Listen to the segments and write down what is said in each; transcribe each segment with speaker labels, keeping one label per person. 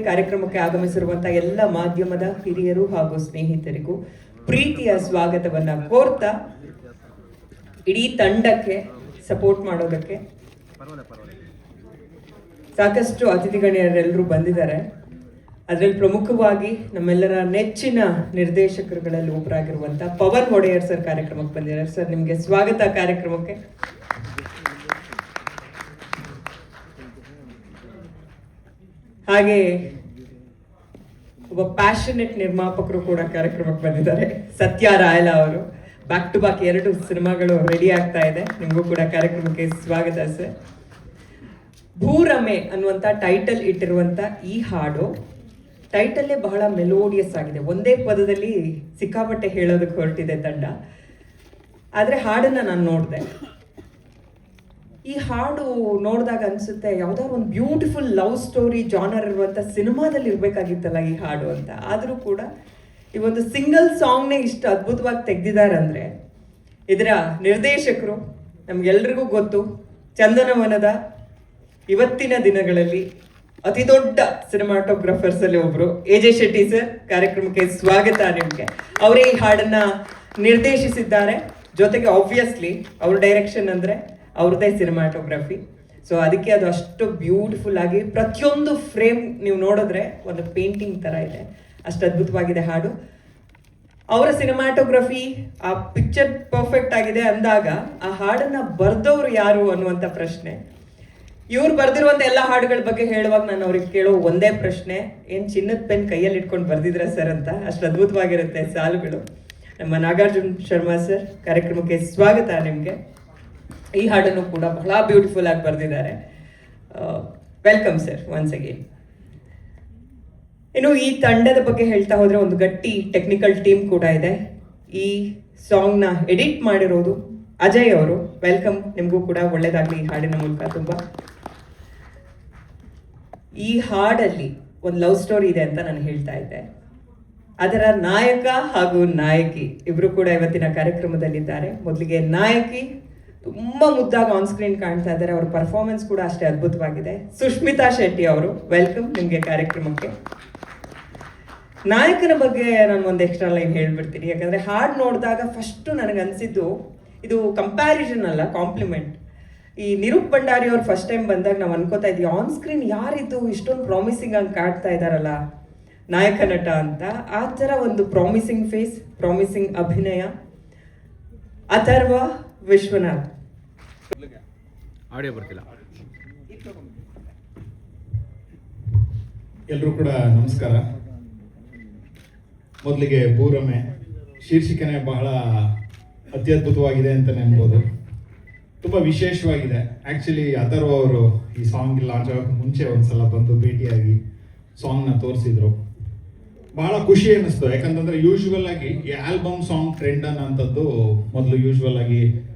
Speaker 1: ಕಾರ್ಯಕ್ರಮಕ್ಕೆ ಆಗಮಿಸಿರುವಂತಹ ಎಲ್ಲ ಮಾಧ್ಯಮದ ಹಿರಿಯರು ಹಾಗೂ ಸ್ನೇಹಿತರಿಗೂ ಪ್ರೀತಿಯ ಸ್ವಾಗತವನ್ನ ಕೋರ್ತಾ ಇಡೀ ತಂಡಕ್ಕೆ ಸಪೋರ್ಟ್ ಮಾಡೋದಕ್ಕೆ ಸಾಕಷ್ಟು ಅತಿಥಿ ಗಣ್ಯರೆಲ್ಲರೂ ಬಂದಿದ್ದಾರೆ. ಅದರಲ್ಲಿ ಪ್ರಮುಖವಾಗಿ ನಮ್ಮೆಲ್ಲರ ನೆಚ್ಚಿನ ನಿರ್ದೇಶಕರುಗಳಲ್ಲಿ ಒಬ್ಬರಾಗಿರುವಂತಹ ಪವನ್ ಒಡೆಯರ್ ಸರ್ ಕಾರ್ಯಕ್ರಮಕ್ಕೆ ಬಂದಿದ್ದಾರೆ. ಸರ್, ನಿಮಗೆ ಸ್ವಾಗತ ಕಾರ್ಯಕ್ರಮಕ್ಕೆ. ಹಾಗೆ ಒಬ್ಬ ಪ್ಯಾಷನೆಟ್ ನಿರ್ಮಾಪಕರು ಕೂಡ ಕಾರ್ಯಕ್ರಮಕ್ಕೆ ಬಂದಿದ್ದಾರೆ. ಸತ್ಯ ರಾಯಲ ಅವರು ಬ್ಯಾಕ್ ಟು ಬ್ಯಾಕ್ 2 ಸಿನಿಮಾಗಳು ರೆಡಿ ಆಗ್ತಾ ಇದೆ. ನಿಮಗೂ ಕೂಡ ಕಾರ್ಯಕ್ರಮಕ್ಕೆ ಸ್ವಾಗತ ಸರ್. ಭೂರಮೆ ಅನ್ನುವಂಥ ಟೈಟಲ್ ಇಟ್ಟಿರುವಂಥ ಈ ಹಾಡು ಟೈಟಲ್ಲೇ ಬಹಳ ಮೆಲೋಡಿಯಸ್ ಆಗಿದೆ. ಒಂದೇ ಪದದಲ್ಲಿ ಸಿಕ್ಕಾಪಟ್ಟೆ ಹೇಳೋದಕ್ಕೆ ಹೊರಟಿದೆ ತಂಡ. ಆದರೆ ಹಾಡನ್ನು ನಾನು ನೋಡಿದೆ. ಈ ಹಾಡು ನೋಡಿದಾಗ ಅನಿಸುತ್ತೆ ಯಾವುದಾದ್ರು ಒಂದು ಬ್ಯೂಟಿಫುಲ್ ಲವ್ ಸ್ಟೋರಿ ಜಾನರ್ ಇರುವಂಥ ಸಿನಿಮಾದಲ್ಲಿ ಇರಬೇಕಾಗಿತ್ತಲ್ಲ ಈ ಹಾಡು ಅಂತ. ಆದರೂ ಕೂಡ ಈ ಒಂದು ಸಿಂಗಲ್ ಸಾಂಗ್ನೇ ಇಷ್ಟು ಅದ್ಭುತವಾಗಿ ತೆಗೆದಿದ್ದಾರೆ ಅಂದರೆ ಇದರ ನಿರ್ದೇಶಕರು ನಮ್ಗೆಲ್ರಿಗೂ ಗೊತ್ತು. ಚಂದನವನದ ಇವತ್ತಿನ ದಿನಗಳಲ್ಲಿ ಅತಿ ದೊಡ್ಡ ಸಿನಿಮಾಟೋಗ್ರಾಫರ್ಸ್ ಅಲ್ಲಿ ಒಬ್ರು AJ ಶೆಟ್ಟಿ ಸರ್. ಕಾರ್ಯಕ್ರಮಕ್ಕೆ ಸ್ವಾಗತ ನಿಮಗೆ. ಅವರೇ ಈ ಹಾಡನ್ನ ನಿರ್ದೇಶಿಸಿದ್ದಾರೆ. ಜೊತೆಗೆ ಆಬ್ವಿಯಸ್ಲಿ ಅವ್ರ ಡೈರೆಕ್ಷನ್ ಅಂದರೆ ಅವ್ರದ್ದೇ ಸಿನಿಮಾಟೋಗ್ರಫಿ. ಸೊ ಅದಕ್ಕೆ ಅದು ಅಷ್ಟು ಬ್ಯೂಟಿಫುಲ್ ಆಗಿ ಪ್ರತಿಯೊಂದು ಫ್ರೇಮ್ ನೀವು ನೋಡಿದ್ರೆ ಒಂದು ಪೇಂಟಿಂಗ್ ಥರ ಇದೆ. ಅಷ್ಟು ಅದ್ಭುತವಾಗಿದೆ ಹಾಡು. ಅವರ ಸಿನಿಮಾಟೋಗ್ರಫಿ, ಆ ಪಿಕ್ಚರ್ ಪರ್ಫೆಕ್ಟ್ ಆಗಿದೆ ಅಂದಾಗ ಆ ಹಾಡನ್ನ ಬರೆದವರು ಯಾರು ಅನ್ನುವಂಥ ಪ್ರಶ್ನೆ. ಇವ್ರು ಬರೆದಿರುವಂಥ ಎಲ್ಲ ಹಾಡುಗಳ ಬಗ್ಗೆ ಹೇಳುವಾಗ ನಾನು ಅವ್ರಿಗೆ ಕೇಳೋ ಒಂದೇ ಪ್ರಶ್ನೆ, ಏನು ಚಿನ್ನದ ಪೆನ್ ಕೈಯಲ್ಲಿ ಇಟ್ಕೊಂಡು ಬರ್ದಿದ್ರ ಸರ್ ಅಂತ. ಅಷ್ಟು ಅದ್ಭುತವಾಗಿರುತ್ತೆ ಸಾಲುಗಳು. ನಮ್ಮ ನಾಗಾರ್ಜುನ್ ಶರ್ಮಾ ಸರ್, ಕಾರ್ಯಕ್ರಮಕ್ಕೆ ಸ್ವಾಗತ ನಿಮಗೆ. ಈ ಹಾಡನ್ನು ಕೂಡ ಬಹಳ ಬ್ಯೂಟಿಫುಲ್ ಆಗಿ ಬರೆದಿದ್ದಾರೆ. Welcome sir once again. ಇನ್ನು ಈ ತಂಡದ ಬಗ್ಗೆ ಹೇಳ್ತಾ ಹೋದ್ರೆ ಒಂದು ಗಟ್ಟಿ ಟೆಕ್ನಿಕಲ್ ಟೀಮ್ ಕೂಡ ಇದೆ. ಈ ಸಾಂಗ್ನ ಎಡಿಟ್ ಮಾಡಿರೋದು ಅಜಯ್ ಅವರು. ವೆಲ್ಕಮ್, ನಿಮಗೂ ಕೂಡ ಒಳ್ಳೇದಾಗಲಿ ಈ ಹಾಡಿನ ಮೂಲಕ. ತುಂಬ ಈ ಹಾಡಲ್ಲಿ ಒಂದು ಲವ್ ಸ್ಟೋರಿ ಇದೆ ಅಂತ ನಾನು ಹೇಳ್ತಾ ಇದ್ದೆ. ಅದರ ನಾಯಕ ಹಾಗೂ ನಾಯಕಿ ಇಬ್ರು ಕೂಡ ಇವತ್ತಿನ ಕಾರ್ಯಕ್ರಮದಲ್ಲಿದ್ದಾರೆ. ಮೊದಲಿಗೆ ನಾಯಕಿ ತುಂಬಾ ಮುದ್ದಾಗಿ ಆನ್ ಸ್ಕ್ರೀನ್ ಕಾಣ್ತಾ ಇದ್ದಾರೆ. ಅವ್ರ ಪರ್ಫಾರ್ಮೆನ್ಸ್ ಕೂಡ ಅಷ್ಟೇ ಅದ್ಭುತವಾಗಿದೆ. ಸುಷ್ಮಿತಾ ಶೆಟ್ಟಿ ಅವರು, ವೆಲ್ಕಮ್ ನಿಮಗೆ ಕಾರ್ಯಕ್ರಮಕ್ಕೆ. ನಾಯಕನ ಬಗ್ಗೆ ನಾನು ಒಂದು ಎಕ್ಸ್ಟ್ರಾ ಲೈನ್ ಹೇಳ್ಬಿಡ್ತೀನಿ. ಯಾಕಂದ್ರೆ ಹಾಡು ನೋಡಿದಾಗ ಫಸ್ಟ್ ನನಗೆ ಅನ್ಸಿದ್ದು ಇದು ಕಂಪ್ಯಾರಿಸನ್ ಅಲ್ಲ, ಕಾಂಪ್ಲಿಮೆಂಟ್. ಈ ನಿರೂಪ್ ಭಂಡಾರಿ ಅವ್ರು ಫಸ್ಟ್ ಟೈಮ್ ಬಂದಾಗ ನಾವು ಅನ್ಕೋತಾ ಇದ್ವಿ ಆನ್ ಸ್ಕ್ರೀನ್ ಯಾರಿದ್ದು ಇಷ್ಟೊಂದು ಪ್ರಾಮಿಸಿಂಗ್ ಆಗಿ ಕಾಡ್ತಾ ಇದ್ದಾರಲ್ಲ ನಾಯಕ ನಟ ಅಂತ. ಆ ಥರ ಒಂದು ಪ್ರಾಮಿಸಿಂಗ್ ಫೇಸ್, ಪ್ರಾಮಿಸಿಂಗ್ ಅಭಿನಯ. ಅಥರ್ವ ವಿಶ್ವನಾಥ್.
Speaker 2: ಆಡಿಯೋ ಬರ್ತಿಲ್ಲ.
Speaker 3: ಎಲ್ಲರೂ ಕೂಡ ನಮಸ್ಕಾರ. ಮೊದಲಿಗೆ ಭೂರಮೆ ಶೀರ್ಷಿಕೆನೇ ಬಹಳ ಅತ್ಯದ್ಭುತವಾಗಿದೆ ಅಂತ ಅನ್ಬೋದು. ತುಂಬ ವಿಶೇಷವಾಗಿದೆ. ಆ್ಯಕ್ಚುಲಿ ಅಥರ್ವ ಅವರು ಈ ಸಾಂಗ್ ಲಾಂಚ್ ಆಗೋಕ್ಕೆ ಮುಂಚೆ ಒಂದ್ಸಲ ಬಂದು ಭೇಟಿಯಾಗಿ ಸಾಂಗ್ನ ತೋರಿಸಿದ್ರು. ಬಹಳ ಖುಷಿ ಅನ್ನಿಸ್ತು. ಯಾಕಂತಂದರೆ ಯೂಶ್ವಲ್ ಆಗಿ ಈ ಆಲ್ಬಮ್ ಸಾಂಗ್ ಟ್ರೆಂಡ್ ಅನ್ನೋಂಥದ್ದು ಮೊದಲು ಯೂಶ್ವಲ್ ಆಗಿ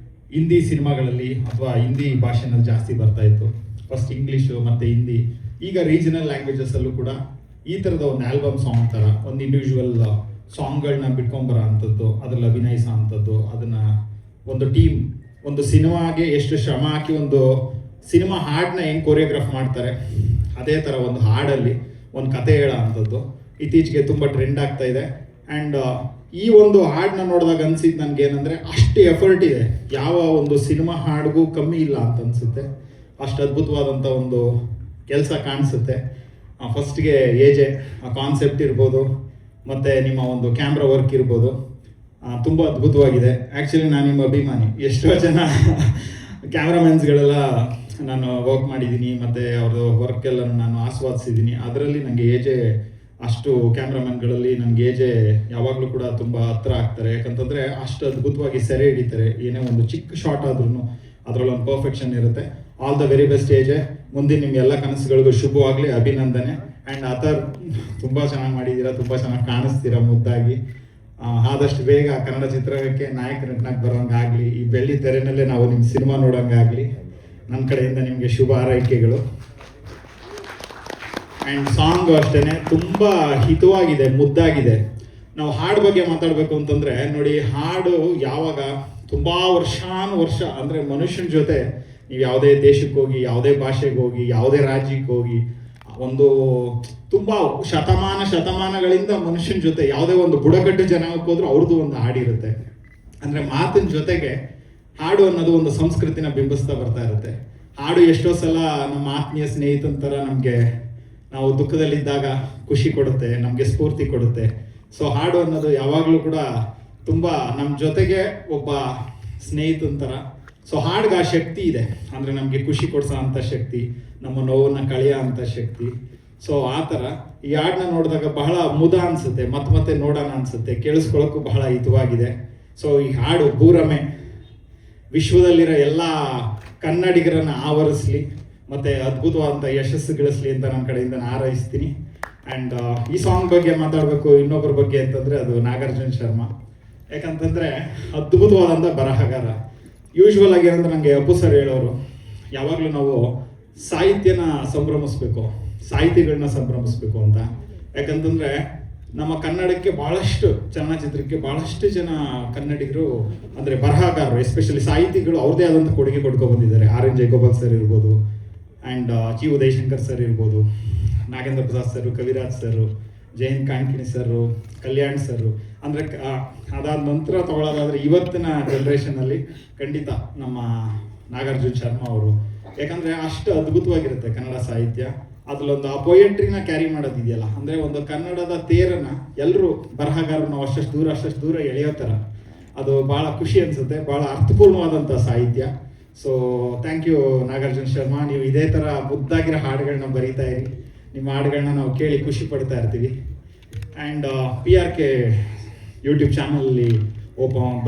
Speaker 3: ಹಿಂದಿ ಸಿನಿಮಾಗಳಲ್ಲಿ ಅಥವಾ ಹಿಂದಿ ಭಾಷೆನಲ್ಲಿ ಜಾಸ್ತಿ ಬರ್ತಾ ಇತ್ತು. ಫಸ್ಟ್ ಇಂಗ್ಲೀಷು ಮತ್ತು ಹಿಂದಿ. ಈಗ ರೀಜನಲ್ ಲ್ಯಾಂಗ್ವೇಜಸಲ್ಲೂ ಕೂಡ ಈ ಥರದ ಒಂದು ಆಲ್ಬಮ್ ಸಾಂಗ್ ಥರ ಒಂದು ಇಂಡಿವಿಜುವಲ್ ಸಾಂಗ್ಗಳನ್ನ ಬಿಟ್ಕೊಂಬರೋ ಅಂಥದ್ದು, ಅದರಲ್ಲಿ ಅಭಿನಯಿಸೋ ಅಂಥದ್ದು, ಅದನ್ನು ಒಂದು ಟೀಮ್ ಒಂದು ಸಿನಿಮಾಗೆ ಎಷ್ಟು ಶ್ರಮ ಹಾಕಿ ಒಂದು ಸಿನಿಮಾ ಹಾಡನ್ನ ಹೆಂಗೆ ಕೊರಿಯೋಗ್ರಾಫ್ ಮಾಡ್ತಾರೆ ಅದೇ ಥರ ಒಂದು ಹಾಡಲ್ಲಿ ಒಂದು ಕತೆ ಹೇಳೋ ಅಂಥದ್ದು ಇತ್ತೀಚೆಗೆ ತುಂಬ ಟ್ರೆಂಡ್ ಆಗ್ತಾ ಇದೆ. ಆ್ಯಂಡ್ ಈ ಒಂದು ಹಾಡನ್ನ ನೋಡಿದಾಗ ಅನ್ಸಿದ್ದು ನನಗೆ ಏನಂದರೆ ಅಷ್ಟು ಎಫರ್ಟ್ ಇದೆ. ಯಾವ ಒಂದು ಸಿನಿಮಾ ಹಾಡಿಗೂ ಕಮ್ಮಿ ಇಲ್ಲ ಅಂತ ಅನಿಸುತ್ತೆ. ಅಷ್ಟು ಅದ್ಭುತವಾದಂಥ ಒಂದು ಕೆಲಸ ಕಾಣಿಸುತ್ತೆ. ಫಸ್ಟ್ಗೆ AJ ಆ ಕಾನ್ಸೆಪ್ಟ್ ಇರ್ಬೋದು, ಮತ್ತು ನಿಮ್ಮ ಒಂದು ಕ್ಯಾಮ್ರಾ ವರ್ಕ್ ಇರ್ಬೋದು, ತುಂಬ ಅದ್ಭುತವಾಗಿದೆ. ಆ್ಯಕ್ಚುಲಿ ನಾನು ನಿಮ್ಮ ಅಭಿಮಾನಿ. ಎಷ್ಟೋ ಜನ ಕ್ಯಾಮ್ರಾಮನ್ಸ್ಗಳೆಲ್ಲ ನಾನು ವರ್ಕ್ ಮಾಡಿದ್ದೀನಿ ಮತ್ತು ಅವ್ರದ್ದು ವರ್ಕೆಲ್ಲ ನಾನು ಆಸ್ವಾದಿಸಿದ್ದೀನಿ. ಅದರಲ್ಲಿ ನನಗೆ AJ ಅಷ್ಟು ಕ್ಯಾಮ್ರಾಮನ್ಗಳಲ್ಲಿ ನನಗೆ AJ ಯಾವಾಗಲೂ ಕೂಡ ತುಂಬ ಹತ್ರ ಆಗ್ತಾರೆ. ಯಾಕಂತಂದರೆ ಅಷ್ಟು ಅದ್ಭುತವಾಗಿ ಸೆರೆ ಹಿಡಿತಾರೆ. ಏನೇ ಒಂದು ಚಿಕ್ಕ ಶಾರ್ಟ್ ಆದ್ರೂ ಅದರಲ್ಲಿ ಒಂದು ಪರ್ಫೆಕ್ಷನ್ ಇರುತ್ತೆ. All the very best AJ. ಮುಂದಿನ ನಿಮಗೆಲ್ಲ ಕನಸುಗಳಿಗೂ ಶುಭವಾಗಲಿ, ಅಭಿನಂದನೆ. ಆ್ಯಂಡ್ ಅಥರ್ ತುಂಬ ಚೆನ್ನಾಗಿ ಮಾಡಿದ್ದೀರಾ, ತುಂಬ ಚೆನ್ನಾಗಿ ಕಾಣಿಸ್ತೀರಾ ಮುದ್ದಾಗಿ. ಆದಷ್ಟು ಬೇಗ ಕನ್ನಡ ಚಿತ್ರರಂಗಕ್ಕೆ ನಾಯಕ ನಟನಾಗಿ ಬರೋಂಗಾಗಲಿ, ಈ ಬೆಳ್ಳಿ ತೆರೆನಲ್ಲೇ ನಾವು ನಿಮ್ಮ ಸಿನಿಮಾ ನೋಡೋಂಗಾಗಲಿ ನನ್ನ ಕಡೆಯಿಂದ ನಿಮಗೆ ಶುಭ ಹಾರೈಕೆಗಳು. ಆ್ಯಂಡ್ ಸಾಂಗು ಅಷ್ಟೇ ತುಂಬ ಹಿತವಾಗಿದೆ, ಮುದ್ದಾಗಿದೆ. ನಾವು ಹಾಡು ಬಗ್ಗೆ ಮಾತಾಡಬೇಕು ಅಂತಂದರೆ ನೋಡಿ, ಹಾಡು ಯಾವಾಗ ತುಂಬ ವರ್ಷ ಅಂದರೆ ಮನುಷ್ಯನ ಜೊತೆ ನೀವು ಯಾವುದೇ ದೇಶಕ್ಕೆ ಹೋಗಿ, ಯಾವುದೇ ಭಾಷೆಗೆ ಹೋಗಿ, ಯಾವುದೇ ರಾಜ್ಯಕ್ಕೆ ಹೋಗಿ ಒಂದು ತುಂಬಾ ಶತಮಾನಗಳಿಂದ ಮನುಷ್ಯನ ಜೊತೆ ಯಾವುದೇ ಒಂದು ಬುಡಕಟ್ಟು ಜನಾಂಗಕ್ಕೆ ಹೋದ್ರೂ ಅವ್ರದ್ದು ಒಂದು ಹಾಡಿರುತ್ತೆ. ಅಂದ್ರೆ ಮಾತಿನ ಜೊತೆಗೆ ಹಾಡು ಅನ್ನೋದು ಒಂದು ಸಂಸ್ಕೃತಿನ ಬಿಂಬಿಸ್ತಾ ಬರ್ತಾ ಇರುತ್ತೆ. ಹಾಡು ಎಷ್ಟೋ ಸಲ ನಮ್ಮ ಆತ್ಮೀಯ ಸ್ನೇಹಿತನ ಥರ ನಮಗೆ ನಾವು ದುಃಖದಲ್ಲಿದ್ದಾಗ ಖುಷಿ ಕೊಡುತ್ತೆ, ನಮಗೆ ಸ್ಫೂರ್ತಿ ಕೊಡುತ್ತೆ. ಸೊ ಹಾಡು ಅನ್ನೋದು ಯಾವಾಗಲೂ ಕೂಡ ತುಂಬ ನಮ್ಮ ಜೊತೆಗೆ ಒಬ್ಬ ಸ್ನೇಹಿತನ ಥರ. ಸೊ ಹಾಡ್ಗೆ ಆ ಶಕ್ತಿ ಇದೆ, ಅಂದರೆ ನಮಗೆ ಖುಷಿ ಕೊಡ್ಸೋ ಅಂಥ ಶಕ್ತಿ, ನಮ್ಮ ನೋವನ್ನು ಕಳೆಯೋ ಅಂಥ ಶಕ್ತಿ. ಸೊ ಆ ಥರ ಈ ಹಾಡನ್ನ ನೋಡಿದಾಗ ಬಹಳ ಮುದ ಅನಿಸುತ್ತೆ, ಮತ್ತೆ ನೋಡೋಣ ಅನಿಸುತ್ತೆ, ಕೇಳಿಸ್ಕೊಳ್ಳೋಕ್ಕೂ ಬಹಳ ಹಿತವಾಗಿದೆ. ಸೊ ಈ ಹಾಡು ಭೂರಮೆ ವಿಶ್ವದಲ್ಲಿರೋ ಎಲ್ಲ ಕನ್ನಡಿಗರನ್ನು ಆವರಿಸಲಿ ಮತ್ತು ಅದ್ಭುತವಾದಂಥ ಯಶಸ್ಸು ಗಳಿಸಲಿ ಅಂತ ನನ್ನ ಕಡೆಯಿಂದ ನಾನು ಹಾರೈಸ್ತೀನಿ. ಆ್ಯಂಡ್ ಈ ಸಾಂಗ್ ಬಗ್ಗೆ ಮಾತಾಡಬೇಕು ಇನ್ನೊಬ್ಬರ ಬಗ್ಗೆ ಅಂತಂದರೆ ಅದು ನಾಗಾರ್ಜುನ ಶರ್ಮಾ. ಯಾಕಂತಂದರೆ ಅದ್ಭುತವಾದಂಥ ಬರಹಗಾರ. ಯೂಶ್ವಲ್ ಆಗಿ ಏನಂದ್ರೆ ನನಗೆ ಅಪ್ಪು ಸರ್ ಹೇಳೋರು, ಯಾವಾಗಲೂ ನಾವು ಸಾಹಿತ್ಯನ ಸಂಭ್ರಮಿಸ್ಬೇಕು, ಸಾಹಿತಿಗಳನ್ನ ಸಂಭ್ರಮಿಸ್ಬೇಕು ಅಂತ. ಯಾಕಂತಂದರೆ ನಮ್ಮ ಕನ್ನಡಕ್ಕೆ ಭಾಳಷ್ಟು ಚಲನಚಿತ್ರಕ್ಕೆ ಭಾಳಷ್ಟು ಜನ ಕನ್ನಡಿಗರು ಅಂದರೆ ಬರಹಗಾರರು, ಎಸ್ಪೆಷಲಿ ಸಾಹಿತಿಗಳು ಅವ್ರದ್ದೇ ಆದಂಥ ಕೊಡುಗೆ ಕೊಡ್ಕೊಂಡು ಬಂದಿದ್ದಾರೆ. ಆರ್ ಎನ್ ಜಯಗೋಪಾಲ್ ಸರ್ ಇರ್ಬೋದು, ಆ್ಯಂಡ್ ಜಿ ಉದಯಶಂಕರ್ ಸರ್ ಇರ್ಬೋದು, Nagendra Prasad sir, Kaviraj sir, Jayant Kaikini sir, Kalyan sir. ಅಂದರೆ ಅದಾದ ನಂತರ ತಗೊಳ್ಳೋದಾದರೆ ಇವತ್ತಿನ ಜನ್ರೇಷನಲ್ಲಿ ಖಂಡಿತ ನಮ್ಮ ನಾಗಾರ್ಜುನ ಶರ್ಮಾ ಅವರು. ಯಾಕಂದರೆ ಅಷ್ಟು ಅದ್ಭುತವಾಗಿರುತ್ತೆ ಕನ್ನಡ ಸಾಹಿತ್ಯ. ಅದ್ರಲ್ಲೊಂದು ಆ ಪೊಯೆಟ್ರಿನ ಕ್ಯಾರಿ ಮಾಡೋದಿದೆಯಲ್ಲ, ಅಂದರೆ ಒಂದು ಕನ್ನಡದ ತೇರನ್ನು ಎಲ್ಲರೂ ಬರಹಗಾರರು ನಾವು ಅಷ್ಟು ದೂರ ಎಳೆಯೋ ಥರ ಅದು ಭಾಳ ಖುಷಿ ಅನಿಸುತ್ತೆ. ಭಾಳ ಅರ್ಥಪೂರ್ಣವಾದಂಥ ಸಾಹಿತ್ಯ. So thank you Nagarjuna Sharma. ನೀವು ಇದೇ ಥರ ಮುದ್ದಾಗಿರೋ ಹಾಡುಗಳನ್ನ ಬರೀತಾ ಇರಿ, ನಿಮ್ಮ ಹಾಡುಗಳನ್ನ ನಾವು ಕೇಳಿ ಖುಷಿ ಪಡ್ತಾ ಇರ್ತೀವಿ. ಆ್ಯಂಡ್ PRK ಯೂಟ್ಯೂಬ್ ಚಾನಲಲ್ಲಿ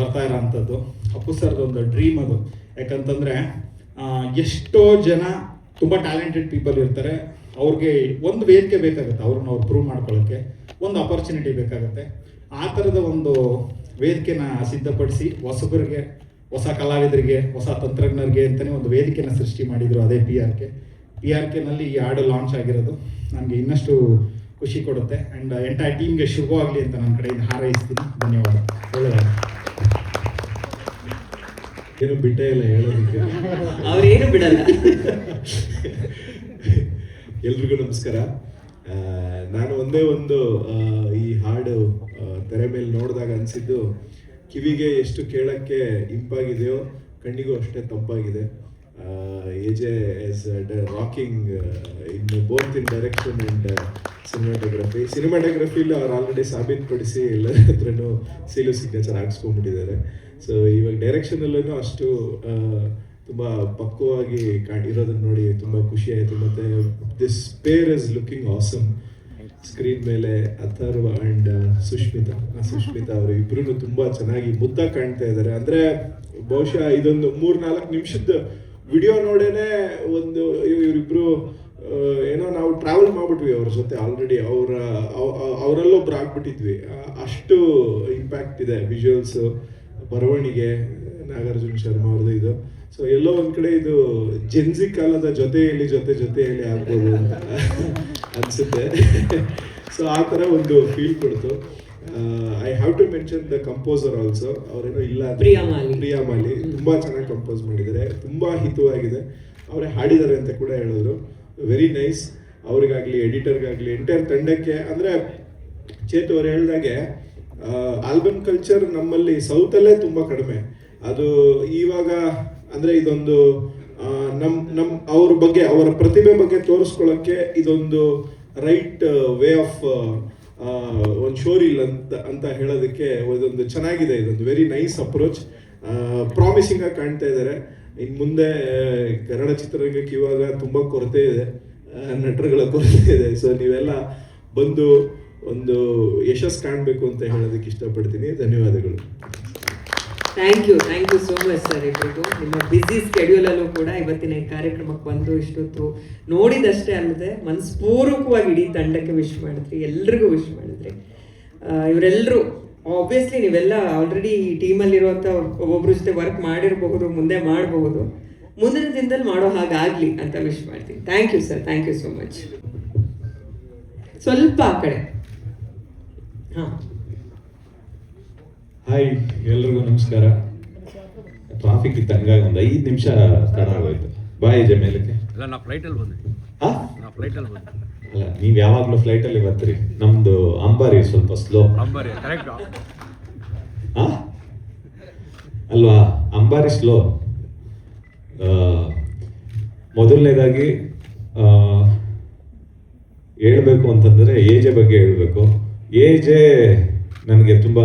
Speaker 3: ಬರ್ತಾ ಇರೋಂಥದ್ದು ಅಪ್ಪು ಸರ್ದೊಂದು ಡ್ರೀಮ್ ಅದು. ಯಾಕಂತಂದರೆ ಎಷ್ಟೋ ಜನ ತುಂಬ ಟ್ಯಾಲೆಂಟೆಡ್ ಪೀಪಲ್ ಇರ್ತಾರೆ, ಅವ್ರಿಗೆ ಒಂದು ವೇದಿಕೆ ಬೇಕಾಗುತ್ತೆ, ಅವ್ರನ್ನ ಅವ್ರು ಪ್ರೂವ್ ಮಾಡ್ಕೊಳ್ಳೋಕ್ಕೆ ಒಂದು ಅಪರ್ಚುನಿಟಿ ಬೇಕಾಗುತ್ತೆ. ಆ ಥರದ ಒಂದು ವೇದಿಕೆನ ಸಿದ್ಧಪಡಿಸಿ ಹೊಸಬರಿಗೆ, ಹೊಸ ಕಲಾವಿದರಿಗೆ, ಹೊಸ ತಂತ್ರಜ್ಞರಿಗೆ ಅಂತಲೇ ಒಂದು ವೇದಿಕೆನ ಸೃಷ್ಟಿ ಮಾಡಿದರು, ಅದೇ PRKನಲ್ಲಿ ಈ ಹಾಡು ಲಾಂಚ್ ಆಗಿರೋದು ನನಗೆ ಇನ್ನಷ್ಟು ಖುಷಿ ಕೊಡುತ್ತೆ. ಆ್ಯಂಡ್ ಎಂಟೈರ್ ಟೀಮ್ಗೆ ಶುಭವಾಗಲಿ ಅಂತ ನನ್ನ ಕಡೆಯಿಂದ ಹಾರೈಸ್ತೀನಿ. ಧನ್ಯವಾದ. ಒಳ್ಳೆಯದಾಗಲಿ.
Speaker 2: ಏನು ಬಿಟ್ಟೇ ಇಲ್ಲ ಹೇಳೋದಕ್ಕೆ.
Speaker 1: ಅವ್ರೇನು ಬಿಡಲ್ಲ.
Speaker 2: ಎಲ್ರಿಗೂ ನಮಸ್ಕಾರ. ನಾನು ಒಂದೇ ಒಂದು ಈ ಹಾಡು ತೆರೆ ಮೇಲೆ ನೋಡಿದಾಗ ಅನಿಸಿದ್ದು, ಕಿವಿಗೆ ಎಷ್ಟು ಕೇಳಕ್ಕೆ ಇಂಪಾಗಿದೆಯೋ ಕಣ್ಣಿಗೂ ಅಷ್ಟೇ ತಂಪಾಗಿದೆ. AJ is rocking in both in direction and cinematography. ಸಿನಿಮಾಟೋಗ್ರಫಿಲಿ ಅವ್ರು ಆಲ್ರೆಡಿ ಸಾಬೀತುಪಡಿಸಿ ಎಲ್ಲರ ಹತ್ರನೂ ಸೀಲು ಸಿಗ್ನೇಚರ್ ಹಾಕ್ಸ್ಕೊಂಡ್ಬಿಟ್ಟಿದ್ದಾರೆ. ಸೊ ಇವಾಗ ಡೈರೆಕ್ಷನಲ್ಲೂ ಅಷ್ಟು ತುಂಬ ಪಕ್ವವಾಗಿ ಇರೋದನ್ನ ನೋಡಿ ತುಂಬ ಖುಷಿ ಆಯಿತು. ಮತ್ತು this pair is looking awesome. Screen ಮೇಲೆ ಅಥರ್ವ ಆ್ಯಂಡ್ ಸುಷ್ಮಿತಾ ಅವರು ಇಬ್ಬರೂ ತುಂಬ ಚೆನ್ನಾಗಿ ಮುದ್ದಾಗಿ ಕಾಣ್ತಾ ಇದ್ದಾರೆ. ಅಂದರೆ ಬಹುಶಃ ಇದೊಂದು 3-4 ನಿಮಿಷದ ವಿಡಿಯೋ ನೋಡೇನೆ ಒಂದು ಇವರಿಬ್ರು ಏನೋ ನಾವು ಟ್ರಾವೆಲ್ ಮಾಡ್ಬಿಟ್ವಿ ಅವ್ರ ಜೊತೆ. ಆಲ್ರೆಡಿ ಅವರಲ್ಲೊಬ್ರು ಆಗ್ಬಿಟ್ಟಿದ್ವಿ, ಅಷ್ಟು ಇಂಪ್ಯಾಕ್ಟ್ ಇದೆ ವಿಜುವಲ್ಸ್, ಬರವಣಿಗೆ ನಾಗಾರ್ಜುನ ಶರ್ಮಾ ಅವ್ರದ್ದು ಇದು. ಸೊ ಎಲ್ಲೋ ಒಂದ್ ಕಡೆ ಇದು ಜೆನ್ಸಿ ಕಾಲದ ಜೊತೆಯಲ್ಲಿ ಆಗ್ಬೋದು ಅಂತ ಅನ್ಸುತ್ತೆ. ಸೊ ಆ ಥರ ಒಂದು ಫೀಲ್ ಕೊಡ್ತು. I have to mention the composer also. ಅವರೇನೋ ಇಲ್ಲ, ಪ್ರಿಯಾಮಾಲಿ ತುಂಬಾ ಚೆನ್ನಾಗಿ ಕಂಪೋಸ್ ಮಾಡಿದ್ದಾರೆ, ತುಂಬಾ ಹಿತವಾಗಿದೆ. ಅವರೇ ಹಾಡಿದ್ದಾರೆ ಅಂತ ಕೂಡ ಹೇಳಿದ್ರು. Very nice. ಅವ್ರಿಗಾಗ್ಲಿ, ಎಡಿಟರ್ಗಾಗ್ಲಿ, ಎಂಟೈರ್ ತಂಡಕ್ಕೆ. ಅಂದ್ರೆ ಚೇತು ಅವ್ರು ಹೇಳ್ದಾಗೆ ಆಲ್ಬಮ್ ಕಲ್ಚರ್ ನಮ್ಮಲ್ಲಿ ಸೌತಲ್ಲೇ ತುಂಬಾ ಕಡಿಮೆ. ಅದು ಇವಾಗ ಅಂದ್ರೆ ಇದೊಂದು ಅವ್ರ ಬಗ್ಗೆ, ಅವರ ಪ್ರತಿಭೆ ಬಗ್ಗೆ ತೋರಿಸ್ಕೊಳ್ಳೋಕ್ಕೆ ಇದೊಂದು ರೈಟ್ ವೇ ಆಫ್ ಒಂದು ಶೋರೀಲ್ ಅಂತ ಹೇಳೋದಕ್ಕೆ ಇದೊಂದು ಚೆನ್ನಾಗಿದೆ. ಇದೊಂದು ವೆರಿ ನೈಸ್ ಅಪ್ರೋಚ್. ಪ್ರಾಮಿಸಿಂಗ್ ಆಗಿ ಕಾಣ್ತಾ ಇದ್ದಾರೆ. ಇನ್ನು ಮುಂದೆ ಕನ್ನಡ ಚಿತ್ರರಂಗಕ್ಕೆ ಇವಾಗ ತುಂಬ ಕೊರತೆ ಇದೆ, ನಟರುಗಳ ಕೊರತೆ ಇದೆ. ಸೊ ನೀವೆಲ್ಲ ಬಂದು ಒಂದು ಯಶಸ್ಸು ಕಾಣಬೇಕು ಅಂತ ಹೇಳೋದಕ್ಕೆ ಇಷ್ಟಪಡ್ತೀನಿ. ಧನ್ಯವಾದಗಳು.
Speaker 1: Thank you so much sir. ಇಬ್ಬರಿಗೂ ನಿಮ್ಮ ಬ್ಯುಸಿ ಸ್ಕೆಡ್ಯೂಲಲ್ಲೂ ಕೂಡ ಇವತ್ತಿನ ಈ ಕಾರ್ಯಕ್ರಮಕ್ಕೆ ಬಂದು ಇಷ್ಟೊತ್ತು ನೋಡಿದಷ್ಟೇ ಅಲ್ಲದೆ ಮನಸ್ಪೂರ್ವಕವಾಗಿ ಇಡೀ ತಂಡಕ್ಕೆ ವಿಶ್ ಮಾಡಿದ್ರಿ, ಎಲ್ರಿಗೂ ವಿಶ್ ಮಾಡಿದ್ರಿ. ಇವರೆಲ್ಲರೂ ಆಬ್ವಿಯಸ್ಲಿ ನೀವೆಲ್ಲ ಆಲ್ರೆಡಿ ಈ ಟೀಮಲ್ಲಿರುವಂಥ ಒಬ್ಬೊಬ್ಬರ ಜೊತೆ ವರ್ಕ್ ಮಾಡಿರಬಹುದು, ಮುಂದೆ ಮಾಡಬಹುದು, ಮುಂದಿನ ದಿನದಲ್ಲಿ ಮಾಡೋ ಹಾಗಾಗಲಿ ಅಂತ ವಿಶ್ ಮಾಡ್ತೀನಿ. Thank you sir, thank you so much. ಸ್ವಲ್ಪ ಆ ಕಡೆ. ಹಾಂ,
Speaker 4: ಹಾಯ್, ಎಲ್ರಿಗೂ ನಮಸ್ಕಾರ. ಟ್ರಾಫಿಕ್ ಇತ್ತು, ಹಂಗಾಗಿ ಒಂದು 5 ನಿಮಿಷ ತಡ ಆಗೋಯ್ತು. ಬಾಯ್ ಮೇಲಕ್ಕೆ.
Speaker 5: ಇಲ್ಲ, ನಾ ಫ್ಲೈಟಲ್ಲಿ ಬಂದೆ.
Speaker 4: ಹಾ,
Speaker 5: ನಾ ಫ್ಲೈಟಲ್ಲಿ ಬಂದೆ.
Speaker 4: ಅಲ್ಲ ನೀವು ಯಾವಾಗಲೂ ಫ್ಲೈಟಲ್ಲಿ ಬರ್ತೀರಿ, ನಮ್ದು ಅಂಬಾರಿ ಸ್ವಲ್ಪ ಸ್ಲೋ ಅಲ್ವಾ, ಅಂಬಾರಿ ಸ್ಲೋ. ಮೊದಲನೇದಾಗಿ ಹೇಳ್ಬೇಕು ಅಂತಂದರೆ ಏಜೆ ಬಗ್ಗೆ ಹೇಳಬೇಕು. ಏಜೆ ನನಗೆ ತುಂಬ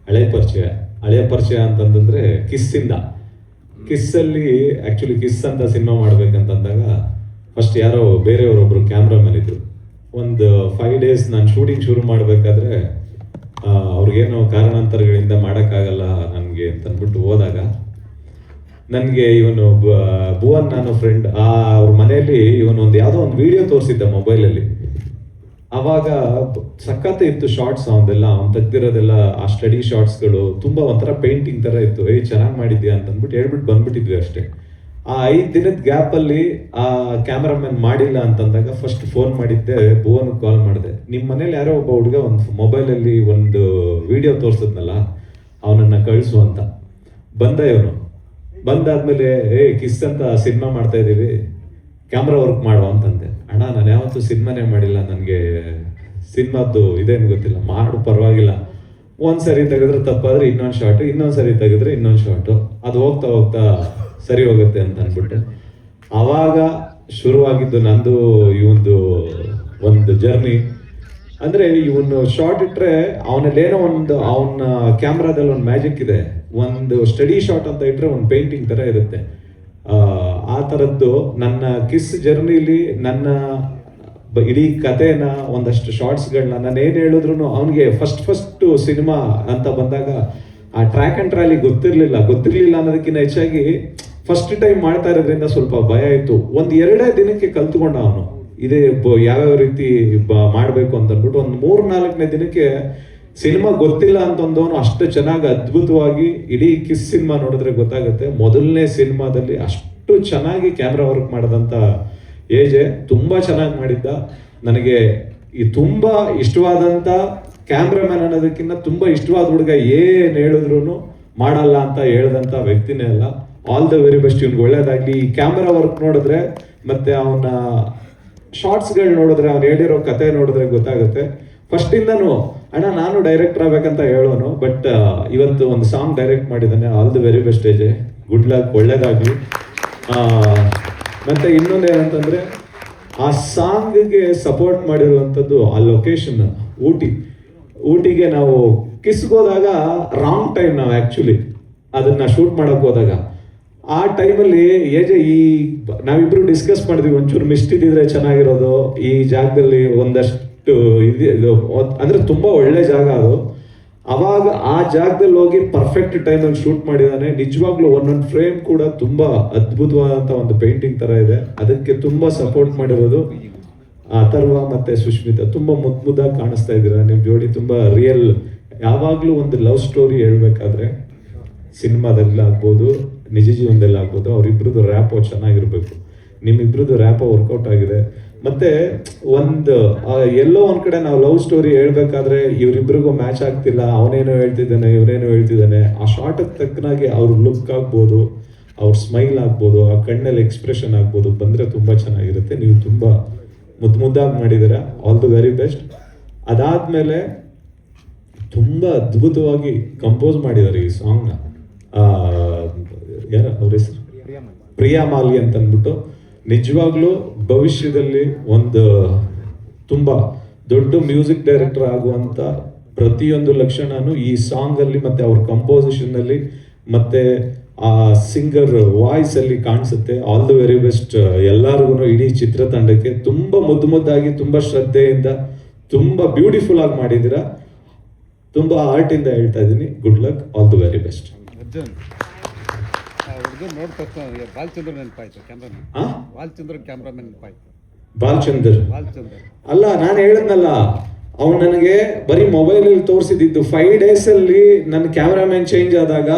Speaker 4: ಹಳೆಯ ಪರಿಚಯ ಅಂತಂತಂದರೆ ಕಿಸ್ಸಲ್ಲಿ ಆ್ಯಕ್ಚುಲಿ ಕಿಸ್ ಅಂತ ಸಿನಿಮಾ ಮಾಡ್ಬೇಕಂತಂದಾಗ ಫಸ್ಟ್ ಯಾರೋ ಬೇರೆಯವರೊಬ್ಬರು ಕ್ಯಾಮ್ರಾಮನ್ ಇದ್ರು. ಒಂದು 5 days ನಾನು ಶೂಟಿಂಗ್ ಶುರು ಮಾಡಬೇಕಾದ್ರೆ ಅವ್ರಿಗೇನೋ ಕಾರಣಾಂತರಗಳಿಂದ ಮಾಡೋಕ್ಕಾಗಲ್ಲ ನನಗೆ ಅಂತಂದ್ಬಿಟ್ಟು ಹೋದಾಗ ನನಗೆ ಇವನು ಭುವನ್, ನಾನು ಫ್ರೆಂಡ್, ಅವ್ರ ಮನೆಯಲ್ಲಿ ಇವನೊಂದು ಯಾವುದೋ ಒಂದು ವಿಡಿಯೋ ತೋರಿಸಿದ್ದ ಮೊಬೈಲಲ್ಲಿ. ಆವಾಗ ಸಖತ್ ಇತ್ತು ಶಾರ್ಟ್ಸ್, ಅವನ್ನೆಲ್ಲ ಅವ್ನು ತೆಗ್ದಿರೋದೆಲ್ಲ ಆ ಸ್ಟಡಿ ಶಾರ್ಟ್ಸ್ಗಳು ತುಂಬ ಒಂಥರ ಪೇಂಟಿಂಗ್ ಥರ ಇತ್ತು. ಚೆನ್ನಾಗಿ ಮಾಡಿದ್ಯಾ ಅಂತಂದ್ಬಿಟ್ಟು ಹೇಳ್ಬಿಟ್ಟು ಬಂದ್ಬಿಟ್ಟಿದ್ವಿ ಅಷ್ಟೇ. ಆ 5 ದಿನದ ಗ್ಯಾಪಲ್ಲಿ ಆ ಕ್ಯಾಮ್ರಾಮನ್ ಮಾಡಿಲ್ಲ ಅಂತಂದಾಗ ಫಸ್ಟ್ ಫೋನ್ ಮಾಡಿದ್ದೆ, ಭುವನ್ಗೆ ಕಾಲ್ ಮಾಡಿದೆ. ನಿಮ್ಮ ಮನೇಲಿ ಯಾರೋ ಒಬ್ಬ ಹುಡುಗ ಒಂದು ಮೊಬೈಲಲ್ಲಿ ಒಂದು ವಿಡಿಯೋ ತೋರಿಸಿದ್ನಲ್ಲ, ಅವನನ್ನು ಕಳಿಸು ಅಂತ. ಇವನು ಬಂದಾದ್ಮೇಲೆ ಕಿಸ್ ಅಂತ ಸಿನಿಮಾ ಮಾಡ್ತಾ ಇದ್ದೀವಿ, ಕ್ಯಾಮ್ರಾ ವರ್ಕ್ ಮಾಡೋ ಅಂತಂದೆ. ಅಣ್ಣ ನಾನು ಯಾವತ್ತೂ ಸಿನಿಮಾನೇ ಮಾಡಿಲ್ಲ, ನನಗೆ ಸಿನಿಮಾದ್ದು ಇದೇನು ಗೊತ್ತಿಲ್ಲ, ಮಾಡು ಪರವಾಗಿಲ್ಲ. ಒಂದ್ಸರಿ ತೆಗೆದ್ರೆ ತಪ್ಪಾದ್ರೆ ಇನ್ನೊಂದು ಶಾರ್ಟು, ಇನ್ನೊಂದ್ಸರಿ ತೆಗೆದ್ರೆ ಇನ್ನೊಂದು ಶಾರ್ಟು, ಅದು ಹೋಗ್ತಾ ಹೋಗ್ತಾ ಸರಿ ಹೋಗುತ್ತೆ ಅಂತ ಅಂದ್ಬಿಟ್ಟು ಆವಾಗ ಶುರುವಾಗಿದ್ದು ನಂದು ಒಂದು ಜರ್ನಿ. ಅಂದರೆ ಇವನು ಶಾರ್ಟ್ ಇಟ್ಟರೆ ಅವನಲ್ಲೇನೋ ಅವನ ಕ್ಯಾಮ್ರಾದಲ್ಲಿ ಒಂದು ಮ್ಯಾಜಿಕ್ ಇದೆ. ಒಂದು ಸ್ಟಡಿ ಶಾಟ್ ಅಂತ ಇಟ್ಟರೆ ಒಂದು ಪೇಂಟಿಂಗ್ ಥರ ಇರುತ್ತೆ. ಆ ಥರದ್ದು ನನ್ನ ಕಿಸ್ ಜರ್ನಿಲಿ ನನ್ನ ಇಡೀ ಕಥೆನ ಒಂದಷ್ಟು ಶಾರ್ಟ್ಸ್ಗಳನ್ನ ನಾನು ಏನು ಹೇಳಿದ್ರು ಅವನಿಗೆ ಫಸ್ಟ್ ಸಿನಿಮಾ ಅಂತ ಬಂದಾಗ ಆ ಟ್ರ್ಯಾಕ್ ಆ್ಯಂಡ್ ಟ್ರಾಲಿ ಗೊತ್ತಿರಲಿಲ್ಲ ಅನ್ನೋದಕ್ಕಿಂತ ಹೆಚ್ಚಾಗಿ ಫಸ್ಟ್ ಟೈಮ್ ಮಾಡ್ತಾ ಇರೋದ್ರಿಂದ ಸ್ವಲ್ಪ ಭಯ ಇತ್ತು. 1-2 ದಿನಕ್ಕೆ ಕಲ್ತ್ಕೊಂಡ ಅವನು ಇದೇ ಯಾವ್ಯಾವ ರೀತಿ ಮಾಡಬೇಕು ಅಂತ ಅಂದ್ಬಿಟ್ಟು. ಒಂದು 3-4ನೇ ದಿನಕ್ಕೆ ಸಿನಿಮಾ ಗೊತ್ತಿಲ್ಲ ಅಂತಂದವನು ಅಷ್ಟು ಚೆನ್ನಾಗಿ ಅದ್ಭುತವಾಗಿ ಇಡೀ ಕಿಸ್ ಸಿನಿಮಾ ನೋಡಿದ್ರೆ ಗೊತ್ತಾಗುತ್ತೆ. ಮೊದಲನೇ ಸಿನಿಮಾದಲ್ಲಿ ಅಷ್ಟು ಚೆನ್ನಾಗಿ ಕ್ಯಾಮ್ರಾ ವರ್ಕ್ ಮಾಡಿದಂಥ ಏಜೆ ತುಂಬ ಚೆನ್ನಾಗಿ ಮಾಡಿದ್ದ. ನನಗೆ ಈ ತುಂಬ ಇಷ್ಟವಾದಂಥ ಕ್ಯಾಮ್ರಾಮನ್ ಅನ್ನೋದಕ್ಕಿಂತ ತುಂಬ ಇಷ್ಟವಾದ ಹುಡುಗ ಏನು ಹೇಳಿದ್ರು ಮಾಡಲ್ಲ ಅಂತ ಹೇಳ್ದಂಥ ವ್ಯಕ್ತಿನೇ ಅಲ್ಲ. ಆಲ್ ದ ವೆರಿ ಬೆಸ್ಟ್, ಇವ್ನಿಗೆ ಒಳ್ಳೇದಾಗಲಿ. ಈ ಕ್ಯಾಮ್ರಾ ವರ್ಕ್ ನೋಡಿದ್ರೆ ಮತ್ತೆ ಅವನ ಶಾರ್ಟ್ಸ್ಗಳು ನೋಡಿದ್ರೆ, ಅವ್ನು ಹೇಳಿರೋ ಕತೆ ನೋಡಿದ್ರೆ ಗೊತ್ತಾಗುತ್ತೆ. ಫಸ್ಟಿಂದನೂ ಅಣ್ಣ ನಾನು ಡೈರೆಕ್ಟರ್ ಆಗ್ಬೇಕಂತ ಹೇಳೋನು, ಬಟ್ ಇವತ್ತು ಒಂದು ಸಾಂಗ್ ಡೈರೆಕ್ಟ್ ಮಾಡಿದ್ದಾನೆ. All the very best AJ, good luck, ಒಳ್ಳೇದಾಗಲಿ. ಮತ್ತು ಇನ್ನೊಂದು ಏನಂತಂದರೆ ಆ ಸಾಂಗ್ಗೆ ಸಪೋರ್ಟ್ ಮಾಡಿರುವಂಥದ್ದು ಆ ಲೊಕೇಶನ್ ಊಟಿಗೆ ನಾವು ಕಿಸ್ಗೋದಾಗ ರಾಂಗ್ ಟೈಮ್ ನಾವು ಆ್ಯಕ್ಚುಲಿ ಅದನ್ನು ಶೂಟ್ ಮಾಡೋಕ್ಕೆ ಹೋದಾಗ ಆ ಟೈಮಲ್ಲಿ ನಾವಿಬ್ರು ಡಿಸ್ಕಸ್ ಮಾಡಿದ್ವಿ, ಒಂಚೂರು ಮಿಸ್ಟ್ ಇದ್ದಿದ್ರೆ ಚೆನ್ನಾಗಿರೋದು, ಈ ಜಾಗದಲ್ಲಿ ಒಂದಷ್ಟು ಇದು ಅಂದರೆ ತುಂಬ ಒಳ್ಳೆ ಜಾಗ ಅದು. ಅವಾಗ ಆ ಜಾಗದಲ್ಲಿ ಹೋಗಿ ಪರ್ಫೆಕ್ಟ್ ಟೈಮಲ್ಲಿ ಶೂಟ್ ಮಾಡಿದ್ದಾನೆ. ನಿಜವಾಗ್ಲೂ ಒಂದೊಂದು ಫ್ರೇಮ್ ಕೂಡ ತುಂಬ ಅದ್ಭುತವಾದಂಥ ಒಂದು ಪೇಂಟಿಂಗ್ ಥರ ಇದೆ. ಅದಕ್ಕೆ ತುಂಬ ಸಪೋರ್ಟ್ ಮಾಡಿರೋದು ಅಥರ್ವ ಮತ್ತು ಸುಷ್ಮಿತಾ. ತುಂಬ ಮುದ್ದಾಗಿ ಕಾಣಿಸ್ತಾ ಇದ್ದೀರಾ ನಿಮ್ಮ ಜೋಡಿ, ತುಂಬ ರಿಯಲ್. ಯಾವಾಗಲೂ ಒಂದು ಲವ್ ಸ್ಟೋರಿ ಹೇಳ್ಬೇಕಾದ್ರೆ ಸಿನಿಮಾದಲ್ಲಿ ಆಗ್ಬೋದು, ನಿಜ ಜೀವನದಲ್ಲಿ ಆಗ್ಬೋದು, ಅವರಿಬ್ರದ್ದು ರ್ಯಾಪೋ ಚೆನ್ನಾಗಿರ್ಬೇಕು. ನಿಮ್ಮಿಬ್ರದ್ದು ರ್ಯಾಪೋ ವರ್ಕೌಟ್ ಆಗಿದೆ. ಮತ್ತೆ ಎಲ್ಲೋ ಒಂದ್ ಕಡೆ ನಾವು ಲವ್ ಸ್ಟೋರಿ ಹೇಳ್ಬೇಕಾದ್ರೆ ಇವರಿಬ್ರಿಗೂ ಮ್ಯಾಚ್ ಆಗ್ತಿಲ್ಲ, ಅವನೇನೋ ಹೇಳ್ತಿದ್ದಾನೆ ಇವನೇನೋ ಹೇಳ್ತಿದ್ದಾನೆ. ಆ ಶಾರ್ಟ್ಗೆ ತಕ್ಕನಾಗಿ ಅವ್ರ ಲುಕ್ ಆಗ್ಬೋದು, ಅವ್ರ ಸ್ಮೈಲ್ ಆಗ್ಬೋದು, ಆ ಕಣ್ಣಲ್ಲಿ ಎಕ್ಸ್ಪ್ರೆಷನ್ ಆಗ್ಬೋದು ಬಂದರೆ ತುಂಬ ಚೆನ್ನಾಗಿರುತ್ತೆ. ನೀವು ತುಂಬ ಮುದ್ದಾಗಿ ಮಾಡಿದ್ದೀರಾ, ಆಲ್ ದಿ ವೆರಿ ಬೆಸ್ಟ್. ಅದಾದಮೇಲೆ ತುಂಬ ಅದ್ಭುತವಾಗಿ ಕಂಪೋಸ್ ಮಾಡಿದ್ದಾರೆ ಈ ಸಾಂಗ್ನ. ಯಾರ ಅವ್ರ ಹೆಸರು ಪ್ರಿಯಾ ಮಾಲಿ ಅಂತ ಅಂದ್ಬಿಟ್ಟು. ನಿಜವಾಗ್ಲೂ ಭವಿಷ್ಯದಲ್ಲಿ ಒಂದು ತುಂಬ ದೊಡ್ಡ ಮ್ಯೂಸಿಕ್ ಡೈರೆಕ್ಟರ್ ಆಗುವಂಥ ಪ್ರತಿಯೊಂದು ಲಕ್ಷಣನೂ ಈ ಸಾಂಗಲ್ಲಿ ಮತ್ತು ಅವ್ರ ಕಂಪೋಸಿಷನ್ನಲ್ಲಿ ಮತ್ತು ಆ ಸಿಂಗರ್ ವಾಯ್ಸಲ್ಲಿ ಕಾಣಿಸುತ್ತೆ. ಆಲ್ ದಿ ವೆರಿ ಬೆಸ್ಟ್ ಎಲ್ಲರಿಗೂ, ಇಡೀ ಚಿತ್ರತಂಡಕ್ಕೆ. ತುಂಬ ಮುದ್ದಾಗಿ, ತುಂಬ ಶ್ರದ್ಧೆಯಿಂದ, ತುಂಬ ಬ್ಯೂಟಿಫುಲ್ ಆಗಿ ಮಾಡಿದ್ದೀರಾ. ತುಂಬ ಆರ್ಟಿಂದ ಹೇಳ್ತಾ ಇದ್ದೀನಿ, good luck, all the very best.
Speaker 5: Balachandra ನೆನಪಾಯ್ತು, ಕ್ಯಾಮ್ರಾಮನ್ ನೆನಪಾಯ್ತು.
Speaker 4: ಬಾಲಚಂದರ್ ಅಲ್ಲ, ನಾನು ಹೇಳಿದ್ನಲ್ಲ, ಅವ್ನು ನನಗೆ ಬರೀ ಮೊಬೈಲಲ್ಲಿ ತೋರಿಸಿದ್ದು 5 days ನನ್ನ ಕ್ಯಾಮ್ರಾಮನ್ ಚೇಂಜ್ ಆದಾಗ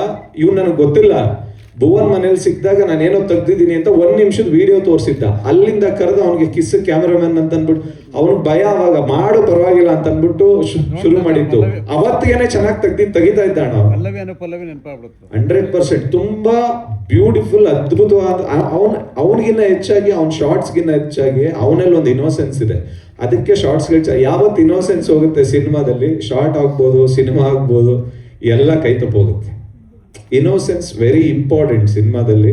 Speaker 4: ಇವ್ ನನಗೆ ಗೊತ್ತಿಲ್ಲ. ಭುವನ್ ಮನೇಲಿ ಸಿಕ್ಕಿದಾಗ ನಾನೇನೋ ತೆಗ್ದಿದ್ದೀನಿ ಅಂತ 1 ನಿಮಿಷದ ವಿಡಿಯೋ ತೋರಿಸಿದ್ದ. ಅಲ್ಲಿಂದ ಕರೆದು ಅವನಿಗೆ ಕಿಸ್ ಕ್ಯಾಮ್ರಾಮನ್ ಅಂತ ಅಂದ್ಬಿಟ್ಟು ಅವ್ನಿಗೆ ಭಯ ಅವಾಗ ಮಾಡು ಪರವಾಗಿಲ್ಲ ಅಂತ ಅಂದ್ಬಿಟ್ಟು ಶುರು ಮಾಡಿತ್ತು. ಅವತ್ತಿಗೇನೆ ಚೆನ್ನಾಗಿ ತೆಗಿತಾ ಇದ್ದ ಅಣ್ಣ.
Speaker 5: ಪಲ್ಲವಿ ಅನ್ನೋ ಪಲ್ಲವಿ ನೆನಪಾಗ್ಬಿಡುತ್ತೆ.
Speaker 4: 100% ತುಂಬಾ ಬ್ಯೂಟಿಫುಲ್, ಅದ್ಭುತವಾದ. ಅವನಿಗಿನ್ನ ಹೆಚ್ಚಾಗಿ ಅವ್ನ ಶಾರ್ಟ್ಸ್ಗಿನ್ನ ಹೆಚ್ಚಾಗಿ ಅವನಲ್ಲಿ ಒಂದು ಇನ್ನೋಸೆನ್ಸ್ ಇದೆ. ಅದಕ್ಕೆ ಶಾರ್ಟ್ಸ್ಗಳು ಯಾವತ್ತು ಇನ್ನೋಸೆನ್ಸ್ ಹೋಗುತ್ತೆ ಸಿನಿಮಾದಲ್ಲಿ, ಶಾರ್ಟ್ ಆಗ್ಬೋದು, ಸಿನಿಮಾ ಆಗ್ಬೋದು, ಎಲ್ಲ ಕೈ ತಪ್ಪೋಗುತ್ತೆ. ಇನ್ನೋಸೆನ್ಸ್ ವೆರಿ ಇಂಪಾರ್ಟೆಂಟ್ ಸಿನಿಮಾದಲ್ಲಿ.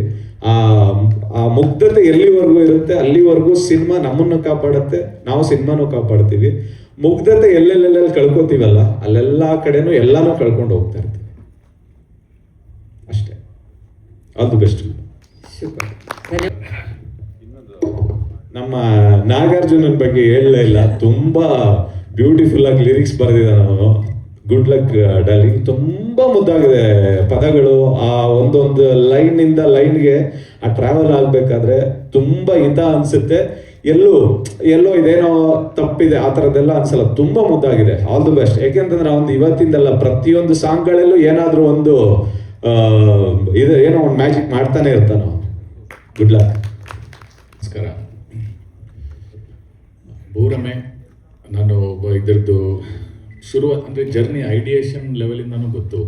Speaker 4: ಆ ಮುಗ್ಧತೆ ಎಲ್ಲಿವರೆಗೂ ಇರುತ್ತೆ ಅಲ್ಲಿವರೆಗೂ ಸಿನಿಮಾ ನಮ್ಮನ್ನು ಕಾಪಾಡುತ್ತೆ, ನಾವು ಸಿನಿಮಾನು ಕಾಪಾಡ್ತೀವಿ. ಮುಗ್ಧತೆ ಎಲ್ಲೆಲ್ಲೆಲ್ಲ ಕಳ್ಕೊತೀವಲ್ಲ ಅಲ್ಲೆಲ್ಲ ಕಡೆನೂ ಎಲ್ಲಾನು ಕಳ್ಕೊಂಡು ಹೋಗ್ತಾ ಇರ್ತೀವಿ. ಅಷ್ಟೇ. All the best.
Speaker 1: ಸೂಪರ್.
Speaker 4: ನಮ್ಮ ನಾಗಾರ್ಜುನನ್ ಬಗ್ಗೆ ಹೇಳಲೇ ಇಲ್ಲ. ತುಂಬಾ ಬ್ಯೂಟಿಫುಲ್ ಆಗಿ ಲಿರಿಕ್ಸ್ ಬರೆದಿದ್ದಾನೆ ಅವನು. Good luck darling. ತುಂಬಾ ಮುದ್ದಾಗಿದೆ ಪದಗಳು. ಆ ಒಂದೊಂದು ಲೈನ್ ಇಂದ ಲೈನ್ಗೆ ಆ ಟ್ರಾವೆಲ್ ಆಗ್ಬೇಕಾದ್ರೆ ತುಂಬಾ ಹಿತ ಅನ್ಸುತ್ತೆ. ಎಲ್ಲೋ ಇದೇನೋ ತಪ್ಪಿದೆ ಆ ಥರದ್ದೆಲ್ಲ ಅನ್ಸಲ್ಲ. ತುಂಬಾ ಮುದ್ದಾಗಿದೆ. All the best. ಯಾಕೆಂತಂದ್ರೆ ಅವ್ನು ಇವತ್ತಿಂದಲ್ಲ ಪ್ರತಿಯೊಂದು ಸಾಂಗ್ಗಳಲ್ಲೂ ಏನಾದ್ರೂ ಒಂದು ಏನೋ ಒಂದು ಮ್ಯಾಜಿಕ್ ಮಾಡ್ತಾನೆ ಇರ್ತಾನೆ. Good luck.
Speaker 6: ನಮಸ್ಕಾರ. ಭೂರಮೆ ನಾನು ಇದರದ್ದು ಶುರು ಅಂದರೆ ಜರ್ನಿ ಐಡಿಯೇಷನ್ ಲೆವೆಲಿಂದನೂ ಗೊತ್ತು.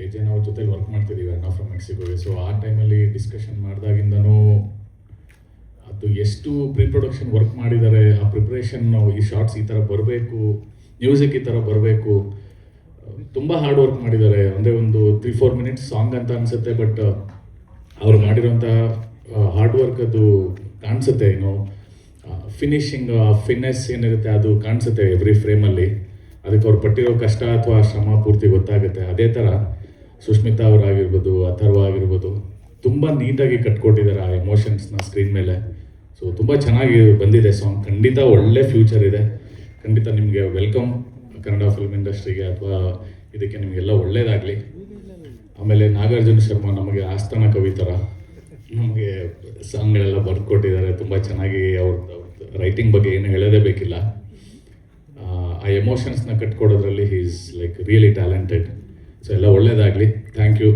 Speaker 6: ಏಜೆ ನಾವು ಜೊತೆಲಿ ವರ್ಕ್ ಮಾಡ್ತಿದ್ದೀವಿ ಅಣ್ಣ ಫ್ರಮ್ ಮೆಕ್ಸಿಕೋಗೆ. ಸೊ ಆ ಟೈಮಲ್ಲಿ ಡಿಸ್ಕಷನ್ ಮಾಡಿದಾಗಿಂದನೂ ಅದು ಎಷ್ಟು ಪ್ರೀ ಪ್ರೊಡಕ್ಷನ್ ವರ್ಕ್ ಮಾಡಿದ್ದಾರೆ, ಆ ಪ್ರಿಪ್ರೇಷನ್, ಈ ಶಾರ್ಟ್ಸ್ ಈ ಥರ ಬರಬೇಕು, ಮ್ಯೂಸಿಕ್ ಈ ಥರ ಬರಬೇಕು, ತುಂಬ ಹಾರ್ಡ್ ವರ್ಕ್ ಮಾಡಿದ್ದಾರೆ. ಅಂದರೆ ಒಂದು 3-4 ಮಿನಿಟ್ಸ್ ಸಾಂಗ್ ಅಂತ ಅನಿಸುತ್ತೆ, ಬಟ್ ಅವ್ರು ಮಾಡಿರೋಂಥ ಹಾರ್ಡ್ ವರ್ಕ್ ಅದು ಕಾಣಿಸುತ್ತೆ. ಏನು ಫಿನಿಶಿಂಗ್, ಫಿನ್ನೆಸ್ ಏನಿರುತ್ತೆ ಅದು ಕಾಣಿಸುತ್ತೆ ಎವ್ರಿ ಫ್ರೇಮಲ್ಲಿ. ಅದಕ್ಕೆ ಅವ್ರು ಪಟ್ಟಿರೋ ಕಷ್ಟ ಅಥವಾ ಶ್ರಮ ಪೂರ್ತಿ ಗೊತ್ತಾಗುತ್ತೆ. ಅದೇ ಥರ ಸುಷ್ಮಿತಾ ಅವರಾಗಿರ್ಬೋದು, ಅಥರ್ವ ಆಗಿರ್ಬೋದು, ತುಂಬ ನೀಟಾಗಿ ಕಟ್ಕೊಟ್ಟಿದ್ದಾರೆ ಆ ಎಮೋಷನ್ಸ್ನ ಸ್ಕ್ರೀನ್ ಮೇಲೆ. ಸೊ ತುಂಬ ಚೆನ್ನಾಗಿ ಬಂದಿದೆ ಸಾಂಗ್. ಖಂಡಿತ ಒಳ್ಳೆ ಫ್ಯೂಚರ್ ಇದೆ. ಖಂಡಿತ ನಿಮಗೆ ವೆಲ್ಕಮ್ ಕನ್ನಡ ಫಿಲ್ಮ್ ಇಂಡಸ್ಟ್ರಿಗೆ, ಅಥವಾ ಇದಕ್ಕೆ ನಿಮಗೆಲ್ಲ ಒಳ್ಳೇದಾಗಲಿ. ಆಮೇಲೆ ನಾಗಾರ್ಜುನ ಶರ್ಮಾ ನಮಗೆ ಆಸ್ಥಾನ ಕವಿ ಥರ ನಮಗೆ ಸಾಂಗ್ಗಳೆಲ್ಲ ಬರ್ಕೊಟ್ಟಿದ್ದಾರೆ. ತುಂಬ ಚೆನ್ನಾಗಿ ಅವ್ರದ್ದು ರೈಟಿಂಗ್ ಬಗ್ಗೆ ಏನು ಹೇಳೋದೇ ಬೇಕಿಲ್ಲ. ಆ ಎಮೋಷನ್ಸ್ನ ಕಟ್ಕೊಡೋದ್ರಲ್ಲಿ he is like really talented. So ಎಲ್ಲ ಒಳ್ಳೇದಾಗಲಿ. Thank you,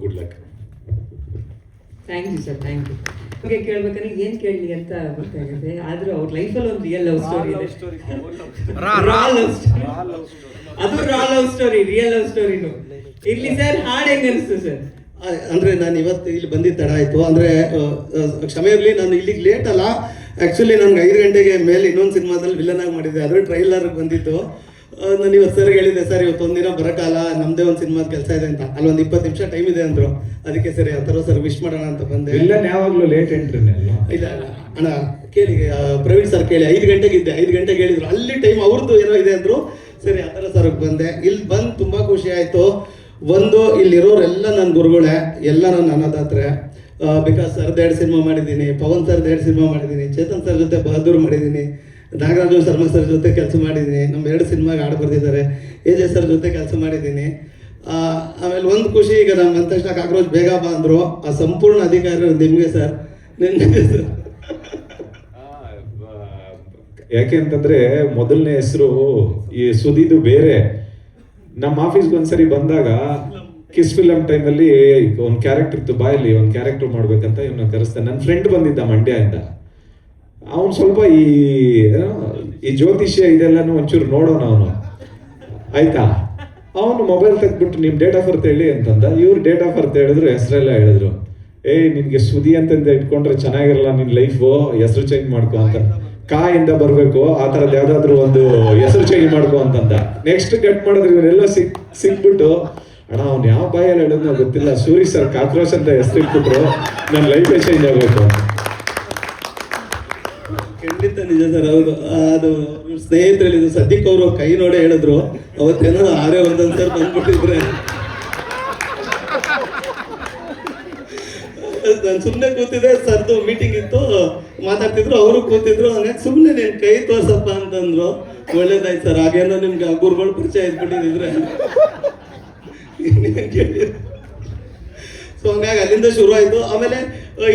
Speaker 6: good luck.
Speaker 1: Thank you sir, thank you. ಬಗ್ಗೆ ಕೇಳ್ಬೇಕಂದ್ರೆ ಏನ್ ಕೇಳಲಿ ಅಂತ ಗೊತ್ತಾಗುತ್ತೆ. ಆದ್ರೂ ಅವ್ರ ಲೈಫಲ್ಲಿ ಒಂದು ರಿಯಲ್ ಲವ್ ಸ್ಟೋರಿ ಇದೆ. ಅದು ರಾ ಲವ್ ಸ್ಟೋರಿ, ರಿಯಲ್ ಲವ್ ಸ್ಟೋರಿನು ಇರ್ಲಿ ಸರ್. ಹಾಡು ಹೆಂಗ ಅನಿಸ್ತು ಸರ್?
Speaker 7: ಅಂದರೆ ನಾನು ಇವತ್ತು ಇಲ್ಲಿ ಬಂದಿದ್ದು ತಡ ಆಯಿತು. ಅಂದರೆ ಕ್ಷಮೆ ಇರಲಿ, ನಾನು ಇಲ್ಲಿಗೆ ಲೇಟ್ ಅಲ್ಲ. ಆ್ಯಕ್ಚುಲಿ ನನಗೆ 5 ಗಂಟೆಗೆ ಮೇಲೆ ಇನ್ನೊಂದು ಸಿನಿಮಾದಲ್ಲಿ ವಿಲನ್ ಆಗಿ ಮಾಡಿದ್ದೆ, ಅದು ಟ್ರೈಲರ್ಗೆ ಬಂದಿತ್ತು. ನಾನು ಇವತ್ತು ಸರ್ಗೆ ಹೇಳಿದ್ದೆ, ಸರ್ ಇವತ್ತು ಒಂದಿನ ಬರೋಕ್ಕಲ್ಲ, ನಮ್ಮದೇ ಒಂದು ಸಿನಿಮಾದ ಕೆಲಸ ಇದೆ ಅಂತ. ಅಲ್ಲೊಂದು 20 ನಿಮಿಷ ಟೈಮ್ ಇದೆ ಅಂದರು. ಅದಕ್ಕೆ ಸರಿ ಆ ಥರ ಸರ್ ವಿಶ್ ಮಾಡೋಣ ಅಂತ ಬಂದೆ.
Speaker 4: ವಿಲ್ಲನ್ ಯಾವಾಗಲೂ ಲೇಟ್ ಎಂಟ್ರಿನೇ ಅಲ್ಲ.
Speaker 7: ಇಲ್ಲ ಅಣ್ಣ ಕೇಳಿ, ಪ್ರವೀಣ್ ಸರ್ ಕೇಳಿ. 5 ಗಂಟೆಗೆ ಇದ್ದೆ, 5 ಗಂಟೆಗೆ ಹೇಳಿದ್ರು. ಅಲ್ಲಿ ಟೈಮ್ ಅವ್ರದ್ದು ಏನೋ ಇದೆ ಅಂದರು. ಸರಿ ಆ ಥರ ಸರ್ಗೆ ಬಂದೆ. ಇಲ್ಲಿ ಬಂದು ತುಂಬ ಖುಷಿ ಆಯಿತು. ಒಂದು ಇಲ್ಲಿರೋರೆಲ್ಲ ನನ್ನ ಗುರುಗಳೇ, ಎಲ್ಲ ನನ್ನ ಅನ್ನದಾತ್ರೆ. ಬಿಕಾಸ್ ಸರ್ದು 2 ಸಿನಿಮಾ ಮಾಡಿದ್ದೀನಿ, ಪವನ್ ಸರ್ದು 2 ಸಿನಿಮಾ ಮಾಡಿದ್ದೀನಿ, ಚೇತನ್ ಸರ್ ಜೊತೆ ಬಹದ್ದೂರ್ ಮಾಡಿದ್ದೀನಿ, ನಾಗರಾಜು ಶರ್ಮಾ ಸರ್ ಜೊತೆ ಕೆಲಸ ಮಾಡಿದ್ದೀನಿ, ನಮ್ಮ 2 ಸಿನಿಮಾಗೆ ಹಾಡು ಬರೆದಿದ್ದಾರೆ, ಎಜೆ ಸರ್ ಜೊತೆ ಕೆಲಸ ಮಾಡಿದ್ದೀನಿ. ಆಮೇಲೆ ಒಂದು ಖುಷಿ, ಈಗ ನಮ್ಮ ಅಂದ ತಕ್ಷಣ ಕಾಕ್ರೋಚ್ ಬೇಗ ಬಾ ಅಂದರು. ಆ ಸಂಪೂರ್ಣ ಅಧಿಕಾರ ನಿಮಗೆ ಸರ್, ನಿಮಗೆ ಸರ್.
Speaker 4: ಯಾಕೆ ಅಂತಂದ್ರೆ ಮೊದಲನೇ ಹೆಸರು ಈ ಸುದಿದು ಬೇರೆ. ನಮ್ಮ ಆಫೀಸ್ಗೆ ಒಂದ್ಸರಿ ಬಂದಾಗ ಕಿಸ್ ಫಿಲಮ್ ಟೈಮಲ್ಲಿ ಒಂದು ಕ್ಯಾರೆಕ್ಟರ್ ಇತ್ತು, ಬಾಯಲ್ಲಿ ಒಂದು ಕ್ಯಾರೆಕ್ಟರ್ ಮಾಡ್ಬೇಕಂತ ಇವನ್ನ ಕರೆಸ್ತಾನೆ. ನನ್ನ ಫ್ರೆಂಡ್ ಬಂದಿದ್ದ ಮಂಡ್ಯದಿಂದ. ಅವನು ಸ್ವಲ್ಪ ಈ ಜ್ಯೋತಿಷ್ಯ ಇದೆಲ್ಲಾನು ಒಂಚೂರು ನೋಡೋಣ ಅವನು, ಆಯ್ತಾ. ಅವನು ಮೊಬೈಲ್ ತೆಗ್ದ್ಬಿಟ್ಟು ನಿಮ್ಮ ಡೇಟ್ ಆಫ್ ಬರ್ತ್ ಹೇಳಿ ಅಂತಂದ. ಇವ್ರು ಡೇಟ್ ಆಫ್ ಬರ್ತ್ ಹೇಳಿದ್ರು, ಹೆಸರೆಲ್ಲ ಹೇಳಿದ್ರು. ನಿನ್ಗೆ ಸುದಿ ಅಂತಂದ ಇಟ್ಕೊಂಡ್ರೆ ಚೆನ್ನಾಗಿರಲ್ಲ, ನಿನ್ ಲೈಫು, ಹೆಸರು ಚೇಂಜ್ ಮಾಡ್ಕೊ ಅಂತ. ಇಂದ ಬರ್ಬೇಕು, ಆ ಥರದ್ದು ಯಾವ್ದಾದ್ರು ಒಂದು ಹೆಸರು ಚೇಂಜ್ ಮಾಡ್ಕೊ ಅಂತಂದ. ನೆಕ್ಸ್ಟ್ ಕಟ್ ಮಾಡಿದ್ರೆ ಇವರೆಲ್ಲ ಸಿಕ್ಬಿಟ್ಟು, ಅಣ್ಣ ಅವ್ನು ಯಾವ ಬಾಯಲ್ಲಿ ಹೇಳೋದು ಗೊತ್ತಿಲ್ಲ, ಸೂರಿ ಸರ್ ಕಾಕ್ರೋಚ್ ಅಂತ ಹೆಸರು ಇಟ್ಬಿಟ್ರು, ನನ್ನ ಲೈಫೇ ಚೇಂಜ್ ಆಗಬೇಕು.
Speaker 7: ಖಂಡಿತ ನಿಜ ಸರ್, ಹೌದು. ಅದು ಸ್ನೇಹಿತರಲ್ಲಿ ಇದು ಸದ್ಯಕ್ಕೆ ಅವರು ಕೈ ನೋಡೇ ಹೇಳಿದ್ರು. ಅವತ್ತೇನೋ ಆರೇ ಒಂದೊಂದು ಸರ್ ಬಂದ್ಬಿಟ್ಟಿದ್ರೆ ನಾನು ಸುಮ್ಮನೆ ಕೂತಿದ್ದೆ. ಸರ್ದು ಮೀಟಿಂಗ್ ಇತ್ತು, ಮಾತಾಡ್ತಿದ್ರು, ಅವರು ಕೂತಿದ್ರು. ಹಂಗಾಗಿ ಸುಮ್ಮನೆ ನೀನು ಕೈ ತೋರ್ಸಪ್ಪ ಅಂತಂದ್ರು. ಒಳ್ಳೇದಾಯ್ತು ಸರ್. ಹಾಗೇನೋ ನಿಮ್ಗೆ ಗುರುಗಳು ಪರಿಚಯ ಇದ್ಬಿಟ್ಟಿದ್ರೆ. ಸೊ ಹಂಗಾಗಿ ಅಲ್ಲಿಂದ ಶುರು ಆಯಿತು. ಆಮೇಲೆ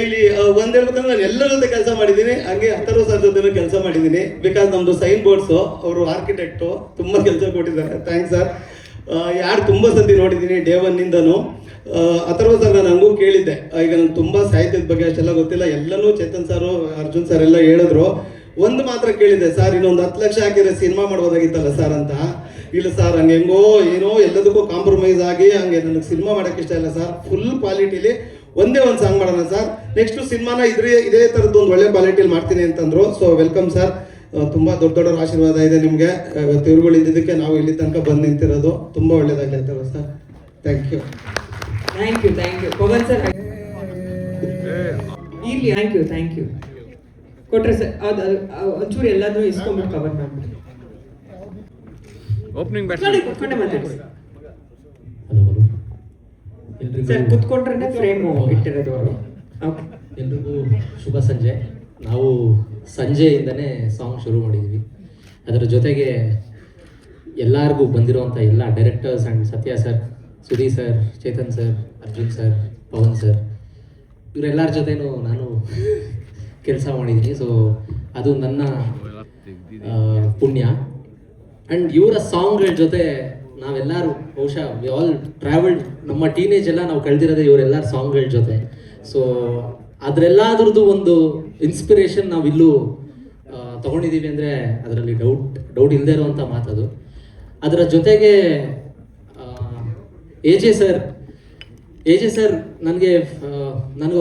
Speaker 7: ಇಲ್ಲಿ ಒಂದು ಹೇಳ್ಬೇಕಂದ್ರೆ ನಾನು ಎಲ್ಲರ ಜೊತೆ ಕೆಲಸ ಮಾಡಿದ್ದೀನಿ. ಹಂಗೆ ಅಥರ್ವ ಸರ್ ಜೊತೆ ಕೆಲಸ ಮಾಡಿದ್ದೀನಿ. ಬಿಕಾಸ್ ನಮ್ಮದು ಸೈನ್ ಬೋರ್ಡ್ಸು, ಅವರು ಆರ್ಕಿಟೆಕ್ಟು, ತುಂಬ ಕೆಲಸ ಕೊಟ್ಟಿದ್ದಾರೆ. Thanks sir. ಯಾರು ತುಂಬ ಸತಿ ನೋಡಿದ್ದೀನಿ ಡೇ 1ನಿಂದನೂ. ಅಥರ್ವ ಸರ್ ನಾನು ಹಂಗೂ ಕೇಳಿದ್ದೆ, ಈಗ ನಂಗೆ ತುಂಬ ಸಾಹಿತ್ಯದ ಬಗ್ಗೆ ಅಷ್ಟೆಲ್ಲ ಗೊತ್ತಿಲ್ಲ, ಎಲ್ಲನೂ ಚೇತನ್ ಸಾರು, ಅರ್ಜುನ್ ಸರ್ ಎಲ್ಲ ಹೇಳಿದ್ರು. ಒಂದು ಮಾತ್ರ ಕೇಳಿದೆ, ಸರ್ ಇನ್ನೊಂದು 10 ಲಕ್ಷ ಹಾಕಿದ್ರೆ ಸಿನಿಮಾ ಮಾಡ್ಬೋದಾಗಿತ್ತಲ್ಲ ಸರ್ ಅಂತ. ಇಲ್ಲ ಸರ್ ಹಂಗೆ ಹೆಂಗೋ ಏನೋ ಎಲ್ಲದಕ್ಕೂ ಕಾಂಪ್ರಮೈಸ್ ಆಗಿ ಹಂಗೆ ನನಗೆ ಸಿನಿಮಾ ಮಾಡೋಕ್ಕೆ ಇಷ್ಟ ಇಲ್ಲ ಸರ್, ಫುಲ್ ಕ್ವಾಲಿಟಿಲಿ ಒಂದೇ ಒಂದು ಸಾಂಗ್ ಮಾಡೋಣ ಸರ್, ನೆಕ್ಸ್ಟ್ ಸಿನಿಮಾನ ಇದೇ ಥರದ್ದು ಒಂದು ಒಳ್ಳೆ ಕ್ವಾಲಿಟಿಲಿ ಮಾಡ್ತೀನಿ ಅಂತಂದ್ರು. ಸೊ ವೆಲ್ಕಮ್ ಸರ್, ತುಂಬ ದೊಡ್ಡ ಆಶೀರ್ವಾದ ಇದೆ ನಿಮಗೆ. ಇವತ್ತು ಇವ್ರುಗಳು ಇದ್ದಿದ್ದಕ್ಕೆ ನಾವು ಇಲ್ಲಿ ತನಕ ಬಂದು ನಿಂತಿರೋದು ತುಂಬ ಒಳ್ಳೇದಾಗಲಿ sir. Thank you.
Speaker 1: Thank you Pavan sir. ಇಲ್ಲಿ ಥ್ಯಾಂಕ್ ಯು ಕೊಟ್ರೆ ಸರ್. ಅದು ಒಂಚೂರು ಎಲ್ಲಾದ್ರೂ ಇಸ್ಕೊಂಡ್ಬಿಟ್ಟು ಕವರ್ ಮಾಡ್ಬಿಡಿ.
Speaker 5: ಓಪನಿಂಗ್
Speaker 1: ನೋಡಿ ಕುತ್ಕೊಂಡೆ ಮಾತಾಡಿ
Speaker 8: ಹಲೋ ಎಲ್ರಿಗೂ
Speaker 1: ಸರ್. ಕುತ್ಕೊಂಡ್ರೆ ಫ್ರೇಮು ಇಟ್ಟಿರೋದು ಅವರು. ಓಕೆ,
Speaker 8: ಎಲ್ರಿಗೂ ಶುಭ ಸಂಜೆ. ನಾವು ಸಂಜೆಯಿಂದನೇ ಸಾಂಗ್ ಶುರು ಮಾಡಿದ್ವಿ. ಅದರ ಜೊತೆಗೆ ಎಲ್ಲರಿಗೂ ಬಂದಿರುವಂಥ ಎಲ್ಲ directors and Satya sir, Sudheer sir, Chetan sir, Arjun sir, Pavan sir, ಇವರೆಲ್ಲರ ಜೊತೆನೂ ನಾನು ಕೆಲಸ ಮಾಡಿದ್ದೀನಿ. ಸೊ ಅದು ನನ್ನ ಪುಣ್ಯ. ಆ್ಯಂಡ್ ಇವರ ಸಾಂಗ್ಗಳ ಜೊತೆ ನಾವೆಲ್ಲರೂ ಬಹುಶಃ ವಿ ಆಲ್ ಟ್ರಾವೆಲ್ಡ್, ನಮ್ಮ ಟೀನೇಜ್ ಎಲ್ಲ ನಾವು ಕಳೆದಿರೋದೇ ಇವರೆಲ್ಲರ ಸಾಂಗ್ಗಳ ಜೊತೆ. ಸೊ ಅದರೆಲ್ಲದ್ರದ್ದು ಒಂದು ಇನ್ಸ್ಪಿರೇಷನ್ ನಾವಿಲ್ಲೂ ತೊಗೊಂಡಿದ್ದೀವಿ ಅಂದರೆ ಅದರಲ್ಲಿ ಡೌಟ್ ಇಲ್ಲದೆ ಇರುವಂಥ ಮಾತದು. ಅದರ ಜೊತೆಗೆ ಎ ಜೆ ಸರ್ ನನಗೆ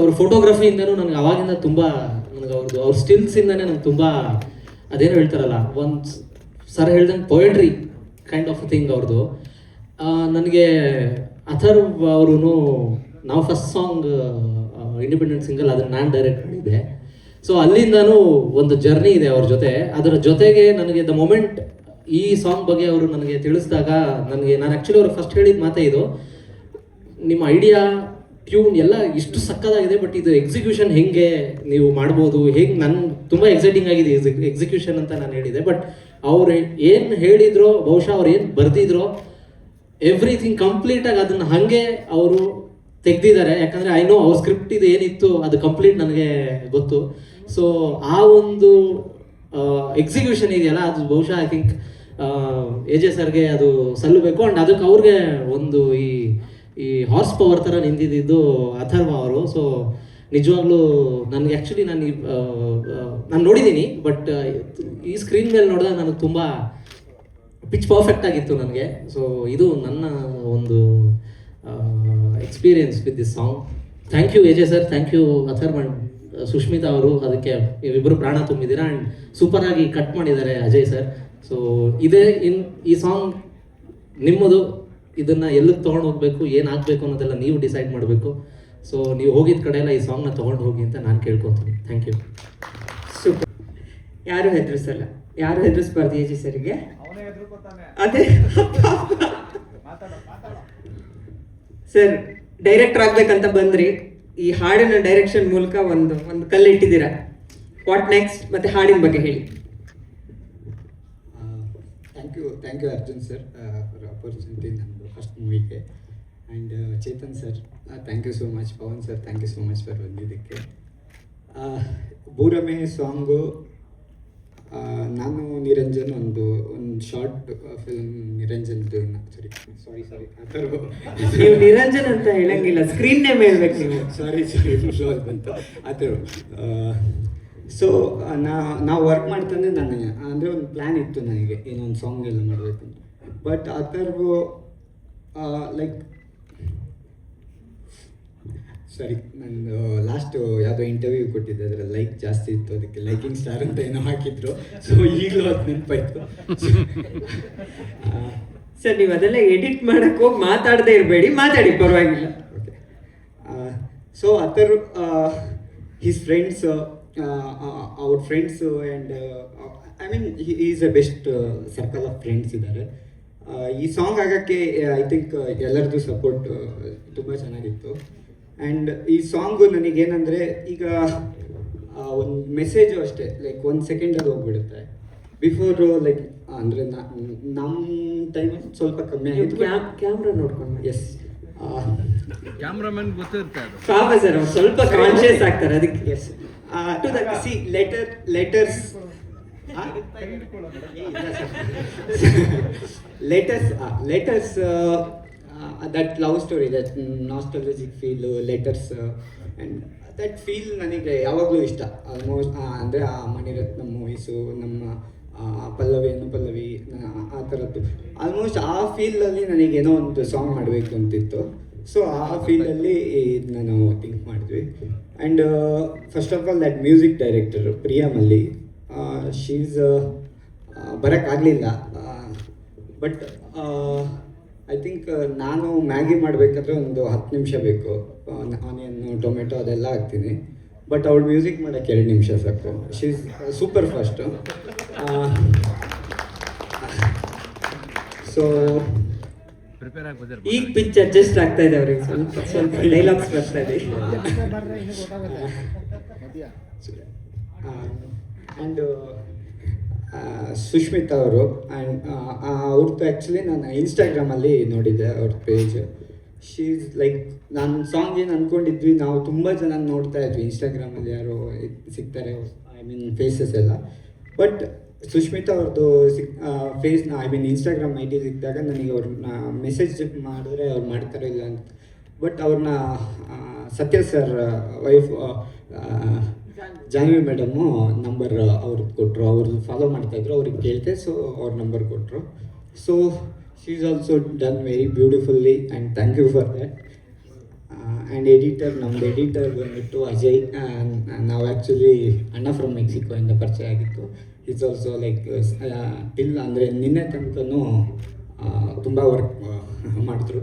Speaker 8: ಅವ್ರ ಫೋಟೋಗ್ರಫಿಯಿಂದನೂ ನನಗೆ ಅವಾಗಿಂದ ತುಂಬ ನನಗೆ ಅವ್ರ ಸ್ಟಿಲ್ಸಿಂದನೇ ನಂಗೆ ತುಂಬ ಅದೇನು ಹೇಳ್ತಾರಲ್ಲ, ಒಂದು ಸರ್ ಹೇಳ್ದಂಗೆ ಪೊಯೆಟ್ರಿ ಕೈಂಡ್ ಆಫ್ ಥಿಂಗ್ ಅವ್ರದ್ದು. ನನಗೆ ಅಥರ್ವ್ ಅವರು, ನಾವು ಫಸ್ಟ್ ಸಾಂಗ್ ಇಂಡಿಪೆಂಡೆಂಟ್ ಸಿಂಗಲ್ ಅದನ್ನು ನಾನು ಡೈರೆಕ್ಟ್ ಮಾಡಿದ್ದೆ. ಸೊ ಅಲ್ಲಿಂದನೂ ಒಂದು ಜರ್ನಿ ಇದೆ ಅವ್ರ ಜೊತೆ. ಅದರ ಜೊತೆಗೆ ನನಗೆ ದ ಮೊಮೆಂಟ್ ಈ ಸಾಂಗ್ ಬಗ್ಗೆ ಅವರು ನನಗೆ ತಿಳಿಸಿದಾಗ ನಾನು ಆ್ಯಕ್ಚುಲಿ ಅವ್ರು ಫಸ್ಟ್ ಹೇಳಿದ ಮಾತೇ ಇದು, ನಿಮ್ಮ ಐಡಿಯಾ ಟ್ಯೂನ್ ಎಲ್ಲ ಇಷ್ಟು ಸಕ್ಕದಾಗಿದೆ, ಬಟ್ ಇದು ಎಕ್ಸಿಕ್ಯೂಷನ್ ಹೆಂಗೆ ನೀವು ಮಾಡ್ಬೋದು, ಹೇಗೆ ನನ್ಗೆ ತುಂಬ ಎಕ್ಸೈಟಿಂಗ್ ಆಗಿದೆ ಎಕ್ಸಿಕ್ಯೂಷನ್ ಅಂತ ನಾನು ಹೇಳಿದೆ. ಬಟ್ ಅವ್ರು ಏನು ಹೇಳಿದ್ರೋ, ಬಹುಶಃ ಅವ್ರು ಏನು ಬರೆದಿದ್ರೋ ಎವ್ರಿಥಿಂಗ್ ಕಂಪ್ಲೀಟಾಗಿ ಅದನ್ನು ಹಾಗೆ ಅವರು ತೆಗ್ದಿದ್ದಾರೆ. ಯಾಕಂದರೆ ಐ ನೋ ಅವ್ರ ಸ್ಕ್ರಿಪ್ಟ್ ಇದು ಏನಿತ್ತು ಅದು ಕಂಪ್ಲೀಟ್ ನನಗೆ ಗೊತ್ತು. ಸೊ ಆ ಒಂದು ಎಕ್ಸಿಕ್ಯೂಷನ್ ಇದೆಯಲ್ಲ, ಅದು ಬಹುಶಃ ಐ ಥಿಂಕ್ ಎ ಜೆ ಸರ್ಗೆ ಅದು ಸಲ್ಲಬೇಕು. ಆ್ಯಂಡ್ ಅದಕ್ಕೆ ಅವ್ರಿಗೆ ಒಂದು ಈ ಹಾರ್ಸ್ ಪವರ್ ಥರ ನಿಂತಿದ್ದು ಅಥರ್ವ ಅವರು. ಸೊ ನಿಜವಾಗ್ಲೂ ನನಗೆ ಆ್ಯಕ್ಚುಲಿ ನಾನು ನೋಡಿದ್ದೀನಿ, ಬಟ್ ಈ ಸ್ಕ್ರೀನ್ ಮೇಲೆ ನೋಡಿದಾಗ ನನಗೆ ತುಂಬ ಪಿಚ್ ಪರ್ಫೆಕ್ಟ್ ಆಗಿತ್ತು ನನಗೆ. ಸೊ ಇದು ನನ್ನ ಒಂದು experience with this song. Thank you A J sir, thank you Atharva and Sushmita ಅವರು, ಅದಕ್ಕೆ ಇಬ್ಬರು ಪ್ರಾಣ ತುಂಬಿದ್ದೀರಾ. ಆ್ಯಂಡ್ ಸೂಪರಾಗಿ ಕಟ್ ಮಾಡಿದ್ದಾರೆ ಅಜಯ್ ಸರ್. ಸೊ ಈ ಸಾಂಗ್ ನಿಮ್ಮದು, ಇದನ್ನು ಎಲ್ಲಿಗೆ ತೊಗೊಂಡು ಹೋಗಬೇಕು, ಏನಾಗಬೇಕು ಅನ್ನೋದೆಲ್ಲ ನೀವು ಡಿಸೈಡ್ ಮಾಡಬೇಕು. ಸೊ ನೀವು ಹೋಗಿದ್ದ ಕಡೆ ಎಲ್ಲ ಈ ಸಾಂಗ್ನ ತೊಗೊಂಡು ಹೋಗಿ ಅಂತ ನಾನು ಕೇಳ್ಕೊತೀನಿ. Thank you.
Speaker 1: ಸೂಪರ್. ಯಾರು ಹೆದರಿಸ್ಬಾರ್ದು ಎ ಜೆ ಸರ್ಗೆ. ಅದೇ ಸರ್, ಡೈರೆಕ್ಟರ್ ಆಗ್ಬೇಕಂತ ಬಂದ್ರಿ, ಈ ಹಾಡಿನ ಡೈರೆಕ್ಷನ್ ಮೂಲಕ ಒಂದು ಕಲ್ಲಿಟ್ಟಿದ್ದೀರಾ. What next? ಮತ್ತೆ ಹಾಡಿನ ಬಗ್ಗೆ ಹೇಳಿ.
Speaker 9: Thank you Arjun sir for opportunity, ನಮ್ಮದು ಫಸ್ಟ್ ಮೂವಿಗೆ. And Chetan sir thank you so much. Pavan sir thank you so much for ಬಂದಿದ್ದಕ್ಕೆ. ಬೂರಮೆ ಸಾಂಗು ನಾನು ನಿರಂಜನ್ ಒಂದು ಶಾರ್ಟ್ ಫಿಲ್ಮ್ ನಿರಂಜನ್ದು, ಸಾರಿ ಅಥರ್ವ.
Speaker 1: ನೀವು ನಿರಂಜನ್ ಅಂತ ಹೇಳಂಗಿಲ್ಲ, ಸ್ಕ್ರೀನ್ ನೇಮ್ ಹೇಳ್ಬೇಕು ನೀವು.
Speaker 9: ಸಾರಿ ಫ್ಲೋರ್ ಬಂತು ಅಥರ್ವ. ಸೊ ನಾವು ವರ್ಕ್ ಮಾಡ್ತಂದ್ರೆ ನನಗೆ ಅಂದರೆ ಒಂದು ಪ್ಲ್ಯಾನ್ ಇತ್ತು ನನಗೆ, ಏನೊಂದು ಸಾಂಗ್ ಎಲ್ಲ ಮಾಡಬೇಕು ಅಂತ. ಬಟ್ ಅಥರ್ವ ಲೈಕ್ ಸಾರಿ, ನಂದು ಲಾಸ್ಟು ಯಾವುದೋ ಇಂಟರ್ವ್ಯೂ ಕೊಟ್ಟಿದ್ದೆ, ಅದರಲ್ಲಿ ಲೈಕ್ ಜಾಸ್ತಿ ಇತ್ತು, ಅದಕ್ಕೆ ಲೈಕಿಂಗ್ ಸ್ಟಾರ್ ಅಂತ ಏನೋ ಹಾಕಿದ್ರು. ಸೊ ಈಗಲೂ ಅದು ನೆನಪಾಯ್ತು.
Speaker 1: ಸರ್, ನೀವು ಅದೆಲ್ಲ ಎಡಿಟ್ ಮಾಡಕ್ಕೆ ಹೋಗಿ ಮಾತಾಡದೇ ಇರಬೇಡಿ, ಮಾತಾಡಿ ಪರವಾಗಿಲ್ಲ.
Speaker 9: Okay. So Atharva his friends, ಅವ್ರ friends and I mean is a best circle of friends ಇದ್ದಾರೆ. ಈ ಸಾಂಗ್ ಆಗೋಕ್ಕೆ ಐ ಥಿಂಕ್ ಎಲ್ಲರದ್ದು ಸಪೋರ್ಟ್ ತುಂಬ ಚೆನ್ನಾಗಿತ್ತು. ಆ್ಯಂಡ್ ಈ ಸಾಂಗು ನನಗೇನೆಂದರೆ, ಈಗ ಒಂದು ಮೆಸೇಜು ಅಷ್ಟೇ, ಲೈಕ್ 1 ಸೆಕೆಂಡಲ್ಲಿ ಹೋಗ್ಬಿಡುತ್ತೆ. ಬಿಫೋರು ಲೈಕ್ ಅಂದರೆ ನಮ್ಮ ಟೈಮಲ್ಲಿ ಸ್ವಲ್ಪ ಕಮ್ಮಿ ಆಗಿತ್ತು.
Speaker 1: ಕ್ಯಾಮ್ರಾ ನೋಡ್ಕೊಂಡು.
Speaker 9: ಎಸ್,
Speaker 5: ಕ್ಯಾಮ್ರಾಮನ್ ಗೊತ್ತಿರುತ್ತೆ ಅದು.
Speaker 1: ಪಾಪ ಸರ್, ಅವ್ರು ಸ್ವಲ್ಪ ಕಾನ್ಶಿಯಸ್ ಆಗ್ತಾರೆ ಅದಕ್ಕೆ.
Speaker 9: Yes, to the C letters that love story, that nostalgic feel, letters, and that feel ನನಗೆ ಯಾವಾಗಲೂ ಇಷ್ಟ. ಆಲ್ಮೋಸ್ಟ್ ಅಂದರೆ ಆ ಮಣಿರತ್ನಂ ಮೂವೀಸು, ನಮ್ಮ ಪಲ್ಲವಿ ಅನುಪಲ್ಲವಿ, ಆ ಥರದ್ದು ಆಲ್ಮೋಸ್ಟ್ ಆ ಫೀಲ್ಡಲ್ಲಿ ನನಗೇನೋ ಒಂದು ಸಾಂಗ್ ಮಾಡಬೇಕು ಅಂತಿತ್ತು. ಸೊ ಆ ಫೀಲ್ಡಲ್ಲಿ ನಾನು ಥಿಂಕ್ ಮಾಡಿದ್ವಿ. And first of all that music director Priya ಮಲ್ಲಿ, ಶೀಸ್ ಬರೋಕ್ಕಾಗಲಿಲ್ಲ. ಬಟ್ ಐ ಥಿಂಕ್ ನಾನು ಮ್ಯಾಗಿ ಮಾಡಬೇಕಾದ್ರೆ ಒಂದು 10 ನಿಮಿಷ ಬೇಕು. ಆನಿಯನ್ನು, ಟೊಮೆಟೊ ಅದೆಲ್ಲ ಹಾಕ್ತೀನಿ. ಬಟ್ ಅವಳು ಮ್ಯೂಸಿಕ್ ಮಾಡೋಕ್ಕೆ 2 ನಿಮಿಷ ಸಾಕು. She's super fast. ಸೊ
Speaker 1: ಈಗ ಪಿಚ್ ಅಡ್ಜಸ್ಟ್ ಆಗ್ತಾ ಇದೆ ಅವ್ರಿಗೆ, ಸ್ವಲ್ಪ ಸ್ವಲ್ಪ ಡೈಲಾಗ್ಸ್ ಬರ್ತಾ ಇದೆ.
Speaker 9: ಆ್ಯಂಡ್ ಸುಷ್ಮಿತಾ ಅವರು, ಆ್ಯಂಡ್ ಅವ್ರದ್ದು ಆ್ಯಕ್ಚುಲಿ ನಾನು ಇನ್ಸ್ಟಾಗ್ರಾಮಲ್ಲಿ ನೋಡಿದ್ದೆ ಅವ್ರ ಪೇಜ್. ಶೀಸ್ ಲೈಕ್, ನಾನು ಸಾಂಗ್ ಏನು ಅಂದ್ಕೊಂಡಿದ್ವಿ, ನಾವು ತುಂಬ ಜನ ನೋಡ್ತಾ ಇದ್ವಿ ಇನ್ಸ್ಟಾಗ್ರಾಮಲ್ಲಿ ಯಾರೋ ಸಿಗ್ತಾರೆ, ಐ ಮೀನ್ ಫೇಸಸ್ ಎಲ್ಲ. ಬಟ್ ಸುಷ್ಮಿತಾ ಅವ್ರದ್ದು ಫೇಸ್ನ, I mean Instagram I D ಸಿಕ್ಕಿದಾಗ ನನಗೆ ಅವ್ರನ್ನ ಮೆಸೇಜ್ ಮಾಡಿದ್ರೆ ಅವ್ರು ಮಾಡ್ತಾರೋ ಇಲ್ಲ ಅಂತ. ಬಟ್ ಅವ್ರನ್ನ Satya sir wife Janvi madam number ಅವ್ರದ್ದು ಕೊಟ್ಟರು. ಅವ್ರದ್ದು ಫಾಲೋ ಮಾಡ್ತಾಯಿದ್ರು, ಅವ್ರಿಗೆ ಕೇಳಿದೆ. ಸೊ ಅವ್ರ ನಂಬರ್ ಕೊಟ್ಟರು. So she is also done very beautifully and thank you for that. And editor, ನಮ್ಮದು ಎಡಿಟರ್ ಬಂದುಬಿಟ್ಟು ಅಜಯ್. ನಾವು ಆ್ಯಕ್ಚುಲಿ ಅಣ್ಣ ಫ್ರಮ್ ಮೆಕ್ಸಿಕೋ ಇಂದ ಪರಿಚಯ ಆಗಿತ್ತು. ಇಟ್ಸ್ ಆಲ್ಸೋ ಲೈಕ್ ಟಿಲ್ ಅಂದರೆ ನಿನ್ನೆ ತನಕನೂ ತುಂಬ ವರ್ಕ್ ಮಾಡಿದ್ರು.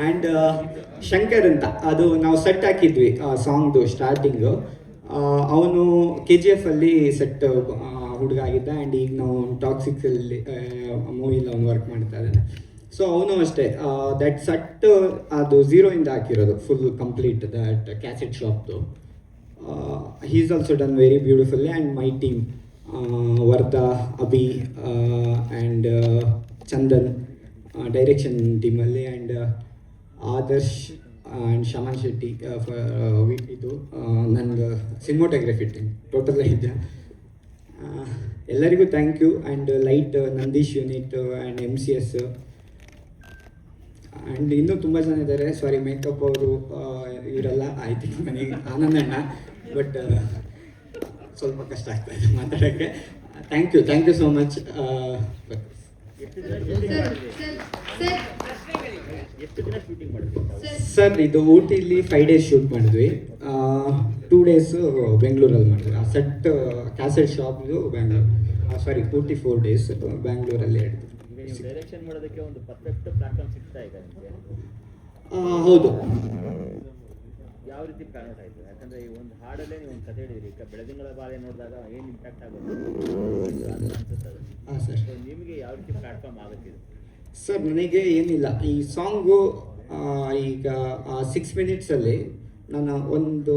Speaker 9: ಆ್ಯಂಡ್ ಶಂಕರ್ ಅಂತ, ಅದು ನಾವು ಸೆಟ್ ಹಾಕಿದ್ವಿ ಸಾಂಗ್ದು ಸ್ಟಾರ್ಟಿಂಗು. ಅವನು KGF ಅಲ್ಲಿ ಸೆಟ್ ಹುಡುಗ ಆಗಿದ್ದ. ಆ್ಯಂಡ್ ಈಗ ನಾವು ಟಾಕ್ಸಿಕ್ಸಲ್ಲಿ ಮೂವಿಲಿ ಅವ್ನು ವರ್ಕ್ ಮಾಡ್ತಾ ಇದ್ದಾನೆ. ಸೊ ಅವನು ಅಷ್ಟೇ, ದಟ್ ಸೆಟ್ ಅದು 0 ಇಂದ ಹಾಕಿರೋದು, ಫುಲ್ ಕಂಪ್ಲೀಟ್ ದಟ್ ಕ್ಯಾಸೆಟ್ ಶಾಪ್ದು. he is also done very beautifully. And my team, Vardha, Abhi, and Chandan, direction team alli, and Adarsh and Shaman Shetty for ಇದು ನನ್ನ ಸಿನಿಮಾಟೋಗ್ರಫಿ ಟೀಮ್ ಟೋಟಲ್ ಇದೆ. ಎಲ್ಲರಿಗೂ thank you. And light Nandish unit and MCS and ಇನ್ನೂ ತುಂಬ ಜನ ಇದ್ದಾರೆ. ಸಾರಿ, makeup ಅವರು ಇವರೆಲ್ಲ ಆಯ್ತು. ನನಗೆ ಆನಂದಣ್ಣ, ಬಟ್ ಸ್ವಲ್ಪ ಕಷ್ಟ ಆಗ್ತಾ ಇದೆ ಮಾತಾಡೋಕ್ಕೆ. Thank you so much. Sir, ಇದು ಊಟಿಲಿ 5 days ಶೂಟ್ ಮಾಡಿದ್ವಿ. 2 days ಬೆಂಗಳೂರಲ್ಲಿ ಮಾಡಿದ್ವಿ. ಆ ಸೆಟ್ ಕ್ಯಾಸೆಟ್ ಶಾಪ್ದು ಬ್ಯಾಂಗ್ಳೂರು, ಸಾರಿ ಊಟಿ 4 days ಬ್ಯಾಂಗ್ಳೂರಲ್ಲಿ ಹಿಡಿದ್ವಿ.
Speaker 10: ಡೈರೆಕ್ಷನ್ ಮಾಡೋದಕ್ಕೆ ಒಂದು ಪರ್ಫೆಕ್ಟ್ ಪ್ಲಾಟ್ಫಾರ್ಮ್ ಸಿಗ್ತಾ ಇದೆ ನಿಮಗೆ?
Speaker 9: ಹೌದು.
Speaker 10: ಯಾವ ರೀತಿ ಕನ್ವರ್ಟ್ ಆಯಿತು? ಯಾಕಂದರೆ ಈ ಒಂದು ಹಾಡಲ್ಲೇ ನೀವು ಒಂದು ಕಥೆ ಹೇಳಿದ್ರಿ. ಈಗ ಬೆಳದಿಂಗಳ ಬಾಳೆ ನೋಡಿದಾಗ ಏನು ಇಂಪ್ಯಾಕ್ಟ್ ಆಗುತ್ತೆ ಅದು ಅನ್ಸುತ್ತೆ.
Speaker 9: ಹಾಂ ಸರ್.
Speaker 10: ಸೊ ನಿಮಗೆ ಯಾವ ರೀತಿ ಪ್ಲಾಟ್ಫಾರ್ಮ್ ಆಗುತ್ತಿದೆ?
Speaker 9: ಸರ್, ನನಗೆ ಏನಿಲ್ಲ, ಈ ಸಾಂಗು ಈಗ 6 minutesಲ್ಲಿ ನಾನು ಒಂದು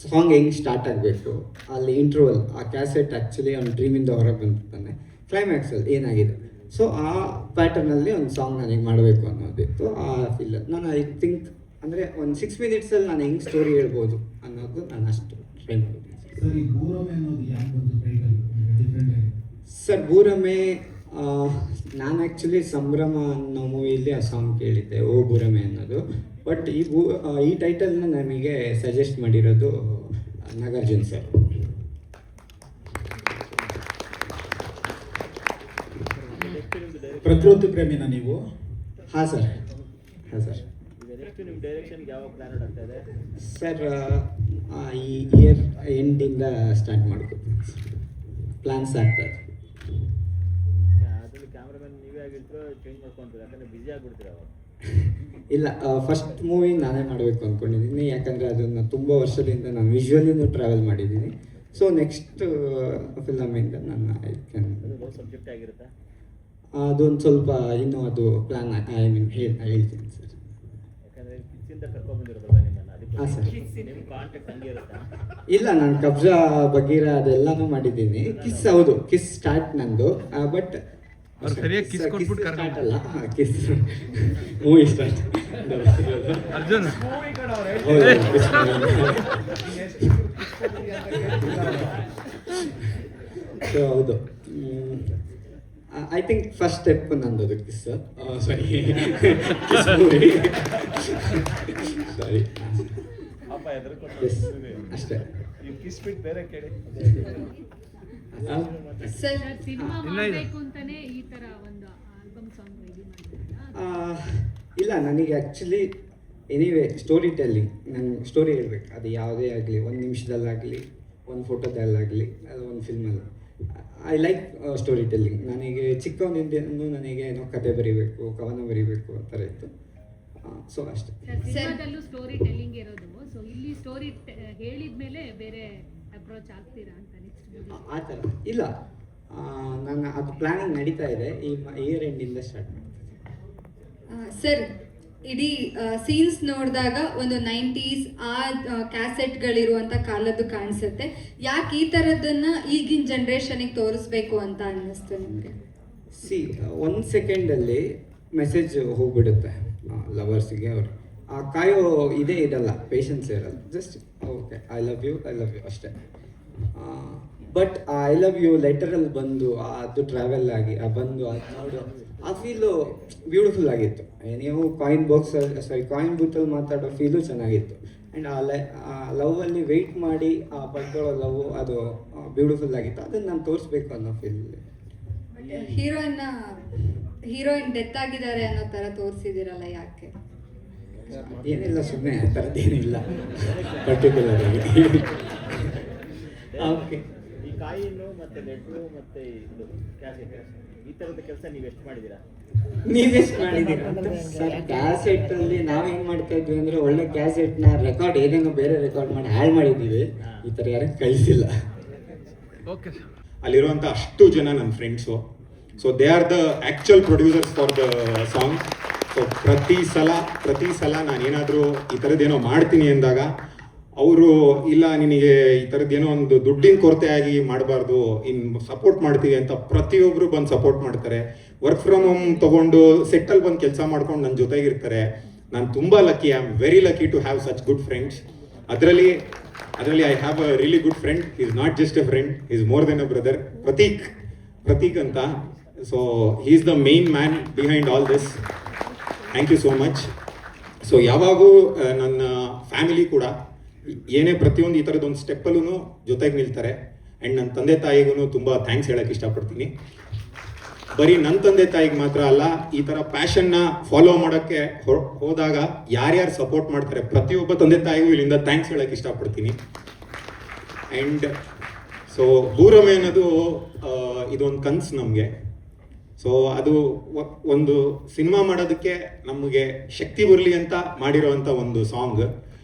Speaker 9: ಸಾಂಗ್ ಹೆಂಗೆ ಸ್ಟಾರ್ಟ್ ಆಗಬೇಕು, ಅಲ್ಲಿ ಇಂಟ್ರೋವಲ್, ಆ ಕ್ಯಾಸೆಟ್ ಆ್ಯಕ್ಚುಲಿ ಅವ್ನು ಡ್ರೀಮಿಂದ ಹೊರಗೆ ಬಂದಿರ್ತಾನೆ, ಕ್ಲೈಮ್ಯಾಕ್ಸಲ್ಲಿ ಏನಾಗಿದೆ. ಸೊ ಆ ಪ್ಯಾಟರ್ನಲ್ಲಿ ಒಂದು ಸಾಂಗ್ ನನಗೆ ಮಾಡಬೇಕು ಅನ್ನೋದಿತ್ತು. ಆ ಫೀಲ್ ನಾನು ಐ ಥಿಂಕ್ ಅಂದರೆ ಒಂದು 6 minutesಲ್ಲಿ ನಾನು ಹೆಂಗೆ ಸ್ಟೋರಿ ಹೇಳ್ಬೋದು ಅನ್ನೋದು ನಾನು ಅಷ್ಟು ಟ್ರೈ ಮಾಡಿದ್ದೀನಿ. ಸರ್, ಬೂರಮೆ ನಾನು ಆ್ಯಕ್ಚುಲಿ ಸಂಭ್ರಮ ಅನ್ನೋ ಮೂವಿಯಲ್ಲಿ ಆ ಸಾಂಗ್ ಕೇಳಿದ್ದೆ, ಓ ಬೂರಮೆ ಅನ್ನೋದು. ಬಟ್ ಈ ಟೈಟಲ್ನ ನಮಗೆ ಸಜೆಸ್ಟ್ ಮಾಡಿರೋದು ನಾಗಾರ್ಜುನ್ ಸರ್.
Speaker 3: ಪ್ರಕೃತಿ ಪ್ರೇಮಿನ ನೀವು?
Speaker 9: ಹಾಂ ಸರ್.
Speaker 10: ಈಗ ನೆಕ್ಸ್ಟ್ ನಿಮ್ಮ ಡೈರೆಕ್ಷನ್ಗೆ ಯಾವ ಪ್ಲಾನ್ ಆಗ್ತಾ ಇದೆ
Speaker 9: ಸರ್? ಈ ಇಯರ್ ಎಂಡಿಂದ ಸ್ಟಾರ್ಟ್ ಮಾಡ್ಕೊತೀನಿ ಸರ್, ಪ್ಲ್ಯಾನ್ಸ್ ಆಗ್ತದೆ.
Speaker 10: ಅದರಲ್ಲಿ ಕ್ಯಾಮ್ರಾಮನ್ ನೀವೇ ಆಗಿರ್ತೀರೋ ಚೇಂಜ್ ಮಾಡ್ಕೊಂತೀರ? ಯಾಕಂದರೆ ಬ್ಯುಸಿ ಆಗಿಬಿಡ್ತೀರ ಅವಾಗ.
Speaker 9: ಇಲ್ಲ, ಫಸ್ಟ್ ಮೂವಿ ನಾನೇ ಮಾಡಬೇಕು ಅಂದ್ಕೊಂಡಿದ್ದೀನಿ. ಯಾಕಂದರೆ ಅದನ್ನು ತುಂಬ ವರ್ಷದಿಂದ ನಾನು ವಿಜುವಲಿನೂ ಟ್ರಾವೆಲ್ ಮಾಡಿದ್ದೀನಿ. ಸೊ ನೆಕ್ಸ್ಟ್ ಫಿಲಮಿಂದ ನನ್ನ
Speaker 10: ಲೋ ಸಬ್ಜೆಕ್ಟ್ ಆಗಿರುತ್ತಾ?
Speaker 9: ಅದೊಂದು ಸ್ವಲ್ಪ ಇನ್ನೂ ಅದು ಪ್ಲ್ಯಾನ್ ಐ ಮೀನ್ ಹೇಳ್ತೀನಿ ಸರ್.
Speaker 10: ಯಾಕಂದರೆ ಕಿಸ್ಸಿಂದ ಕರ್ಕೊಂಡ್ಬಂದಿರೋದಲ್ಲ ನಿಮ್ಮನ್ನು, ಅದಕ್ಕೆ.
Speaker 9: ಹಾಂ ಸರ್.
Speaker 10: ನಿಮ್ಮ ಕಾಂಟ್ಯಾಕ್ಟ್ ಹಂಗೆ ಇರುತ್ತಾ?
Speaker 9: ಇಲ್ಲ, ನಾನು ಕಬ್ಜಾ ಬಗೀರ ಅದೆಲ್ಲನೂ ಮಾಡಿದ್ದೀನಿ. ಕಿಸ್, ಹೌದು, ಕಿಸ್ ಸ್ಟಾರ್ಟ್ ನಂದು. ಬಟ್ ಸ್ಟಾರ್ಟ್ ಅಲ್ಲ, kiss movie start.
Speaker 5: Arjun
Speaker 9: so ಹೌದು. ಐ ಥಿಂಕ್ ಫಸ್ಟ್ ಸ್ಟೆಪ್ ನಂದು ಅದು ಕಿಸ್ ಸಾರಿ ಸಾರಿ
Speaker 10: ಅಪ್ಪ ಎದ್ರಕೊಂಡು
Speaker 9: ಎಸ್ ಅಷ್ಟೇ.
Speaker 10: ನೀವು ಕಿಸ್ ಬಿಟ್ಟು ಬೇರೆ ಕೇಳಿ.
Speaker 11: ಸರ್ ಸಿನಿಮಾ ಮಾಡಬೇಕು ಅಂತಾನೆ ಈ ತರ ಒಂದು ಆಲ್ಬಮ್ ಸಾಂಗ್ ರೆಡಿ ಮಾಡಿದ್ರಾ?
Speaker 9: ಇಲ್ಲ, ನನಗೆ ಆ್ಯಕ್ಚುಲಿ ಎನಿವೇ ಸ್ಟೋರಿ ಟೆಲ್ಲಿಂಗ್, ನಂಗೆ ಸ್ಟೋರಿ ಹೇಳ್ಬೇಕು. ಅದು ಯಾವುದೇ ಆಗಲಿ, ಒಂದು ನಿಮಿಷದಲ್ಲಾಗಲಿ, ಒಂದು ಫೋಟೋದಲ್ಲಾಗಲಿ, ಅದು ಒಂದು ಫಿಲ್ಮಲ್ಲಿ. I like story telling. ನನಗೆ ಚಿಕ್ಕವನಿಂದನೂ ನನಗೆ ಏನೋ ಕತೆ ಬರೀಬೇಕು, ಕವನ ಬರೀಬೇಕು ಆ ಥರ ಇತ್ತು. ಸೊ ಅಷ್ಟೇ.
Speaker 11: ಸಿನಿಮಾದಲ್ಲೂ ಸ್ಟೋರಿ ಟೆಲ್ಲಿಂಗ್ ಇರೋದು. ಸೊ ಇಲ್ಲಿ ಸ್ಟೋರಿ ಹೇಳಿದ್ಮೇಲೆ ಬೇರೆ ಅಪ್ರೋಚ್ ಆಗ್ತೀರಾ ಅಂತ ನೆಕ್ಸ್ಟ್?
Speaker 9: ಆ ಥರ ಇಲ್ಲ, ನಾನು ಅದು ಪ್ಲಾನಿಂಗ್ ನಡೀತಾ ಇದೆ. ಈ ಇಯರ್ ಎಂಡಿಂದ ಸ್ಟಾರ್ಟ್ ಮಾಡ್ತೀನಿ.
Speaker 12: ಸರ್, ಇಡೀ ಸೀನ್ಸ್ ನೋಡಿದಾಗ ಒಂದು 90s ಆ ಕ್ಯಾಸೆಟ್ಗಳಿರುವಂಥ ಕಾಲದ್ದು ಕಾಣಿಸುತ್ತೆ. ಯಾಕೆ ಈ ಥರದ್ದನ್ನು ಈಗಿನ ಜನ್ರೇಷನಿಗೆ ತೋರಿಸ್ಬೇಕು ಅಂತ ಅನ್ನಿಸ್ತು ನಿಮಗೆ?
Speaker 9: ಒಂದು ಸೆಕೆಂಡಲ್ಲಿ ಮೆಸೇಜ್ ಹೋಗ್ಬಿಡುತ್ತೆ ಲವರ್ಸಿಗೆ. ಅವರು ಆ ಕಾಯೋ ಇದೇ ಇರಲ್ಲ, ಪೇಷನ್ಸ್ ಇರಲ್ಲ. Just okay, I love you ಅಷ್ಟೇ. ಬಟ್ ಆ ಐ ಲವ್ ಯು ಲೆಟರಲ್ಲಿ ಬಂದು ಅದು ಟ್ರಾವೆಲ್ ಆಗಿ ಬಂದು ಅದು ನೋಡು, ಆ ಫೀಲು ಬ್ಯೂಟಿಫುಲ್ ಆಗಿತ್ತು. ನೀವು ಕಾಯಿನ್ ಬೂತಲ್ಲಿ ಮಾತಾಡೋ ಫೀಲು ಚೆನ್ನಾಗಿತ್ತು. ಆ್ಯಂಡ್ ಆ ಲವ್ವಲ್ಲಿ ವೆಯ್ಟ್ ಮಾಡಿ ಆ ಪಡ್ಕೊಳ್ಳೋ ಲವ್, ಅದು ಬ್ಯೂಟಿಫುಲ್ ಆಗಿತ್ತು. ಅದನ್ನು ನಾನು ತೋರಿಸ್ಬೇಕು ಅನ್ನೋ ಫೀಲ್.
Speaker 12: ಹೀರೋಯಿನ್ ಡೆತ್ ಆಗಿದ್ದಾರೆ ಅನ್ನೋ ಥರ ತೋರಿಸಿದಿರಲ್ಲ, ಯಾಕೆ?
Speaker 9: ಏನಿಲ್ಲ, ಸುಮ್ಮನೆ ಆ ಥರದ್ದೇನಿಲ್ಲ ಪರ್ಟಿಕ್ಯುಲರ್ ಆಗಿ. ಓಕೆ,
Speaker 10: ಈ ಕಾಯಿನು ಮತ್ತೆ ಲೆಟ್ರು ಮತ್ತೆ ಇದು ಕ್ಯಾಸೆಟ್, ಈ ಥರದ ಕೆಲಸ ನೀವು ಎಷ್ಟು ಮಾಡಿದ್ದೀರಾ?
Speaker 9: ನೀವೆಷ್ಟು ಮಾಡಿದ್ದೀರಾ? ಸರ್, ಕ್ಯಾಸೆಟ್ಟಲ್ಲಿ ನಾವು ಏನು ಮಾಡ್ತಾ ಇದ್ವಿ ಅಂದರೆ, ಒಳ್ಳೆ ಕ್ಯಾಸೆಟ್ನ ರೆಕಾರ್ಡ್ ಏನೇನೋ ಬೇರೆ ರೆಕಾರ್ಡ್ ಮಾಡಿ ಹಾಳು ಮಾಡಿದ್ದೀವಿ. ಈ ಥರ ಯಾರು ಕಳಿಸಿಲ್ಲ.
Speaker 2: ಅಲ್ಲಿರುವಂಥ ಅಷ್ಟು ಜನ ನನ್ನ friends. So they are the actual producers for the song. So ಪ್ರತಿ ಸಲ ನಾನೇನಾದರೂ ಈ ಥರದ್ದೇನೋ ಮಾಡ್ತೀನಿ ಅಂದಾಗ ಅವರು ಇಲ್ಲ, ನಿನಗೆ ಈ ಥರದ್ದೇನೋ ಒಂದು ದುಡ್ಡಿನ ಕೊರತೆ ಆಗಿ ಮಾಡಬಾರ್ದು, ಇನ್ನು ಸಪೋರ್ಟ್ ಮಾಡ್ತೀವಿ ಅಂತ ಪ್ರತಿಯೊಬ್ಬರು ಬಂದು ಸಪೋರ್ಟ್ ಮಾಡ್ತಾರೆ. ವರ್ಕ್ ಫ್ರಮ್ ಹೋಮ್ ತೊಗೊಂಡು ಸೆಟ್ಟಲ್ಲಿ ಬಂದು ಕೆಲಸ ಮಾಡ್ಕೊಂಡು ನನ್ನ ಜೊತೆಗಿರ್ತಾರೆ. ನಾನು ತುಂಬ lucky, I am very lucky to have such good friends. ಅದರಲ್ಲಿ I have a really good friend. Is not just a friend, is more than a brother. Prateek ಅಂತ. So he is the main man behind all this. Thank you so much. So ಯಾವಾಗೂ ನನ್ನ family ಕೂಡ ಏನೇ ಪ್ರತಿಯೊಂದು ಈ ಥರದೊಂದು ಸ್ಟೆಪ್ಪಲ್ಲೂ ಜೊತೆಗೆ ನಿಲ್ತಾರೆ. And ನನ್ನ ತಂದೆ ತಾಯಿಗೂ ತುಂಬ ಥ್ಯಾಂಕ್ಸ್ ಹೇಳೋಕ್ಕೆ ಇಷ್ಟಪಡ್ತೀನಿ. ಬರೀ ನನ್ನ ತಂದೆ ತಾಯಿಗೆ ಮಾತ್ರ ಅಲ್ಲ, ಈ ಥರ ಪ್ಯಾಷನ್ನ ಫಾಲೋ ಮಾಡೋಕ್ಕೆ ಹೋದಾಗ ಯಾರ್ಯಾರು ಸಪೋರ್ಟ್ ಮಾಡ್ತಾರೆ ಪ್ರತಿಯೊಬ್ಬ ತಂದೆ ತಾಯಿಗೂ ಇಲ್ಲಿಂದ ಥ್ಯಾಂಕ್ಸ್ ಹೇಳೋಕ್ಕೆ ಇಷ್ಟಪಡ್ತೀನಿ. ಆ್ಯಂಡ್ ಸೊ ಭೂರಮೆ ಅನ್ನೋದು ಇದೊಂದು ಕನಸು ನಮಗೆ. ಸೊ ಅದು ಒಂದು ಸಿನಿಮಾ ಮಾಡೋದಕ್ಕೆ ನಮಗೆ ಶಕ್ತಿ ಬರಲಿ ಅಂತ ಮಾಡಿರೋವಂಥ ಒಂದು ಸಾಂಗ್.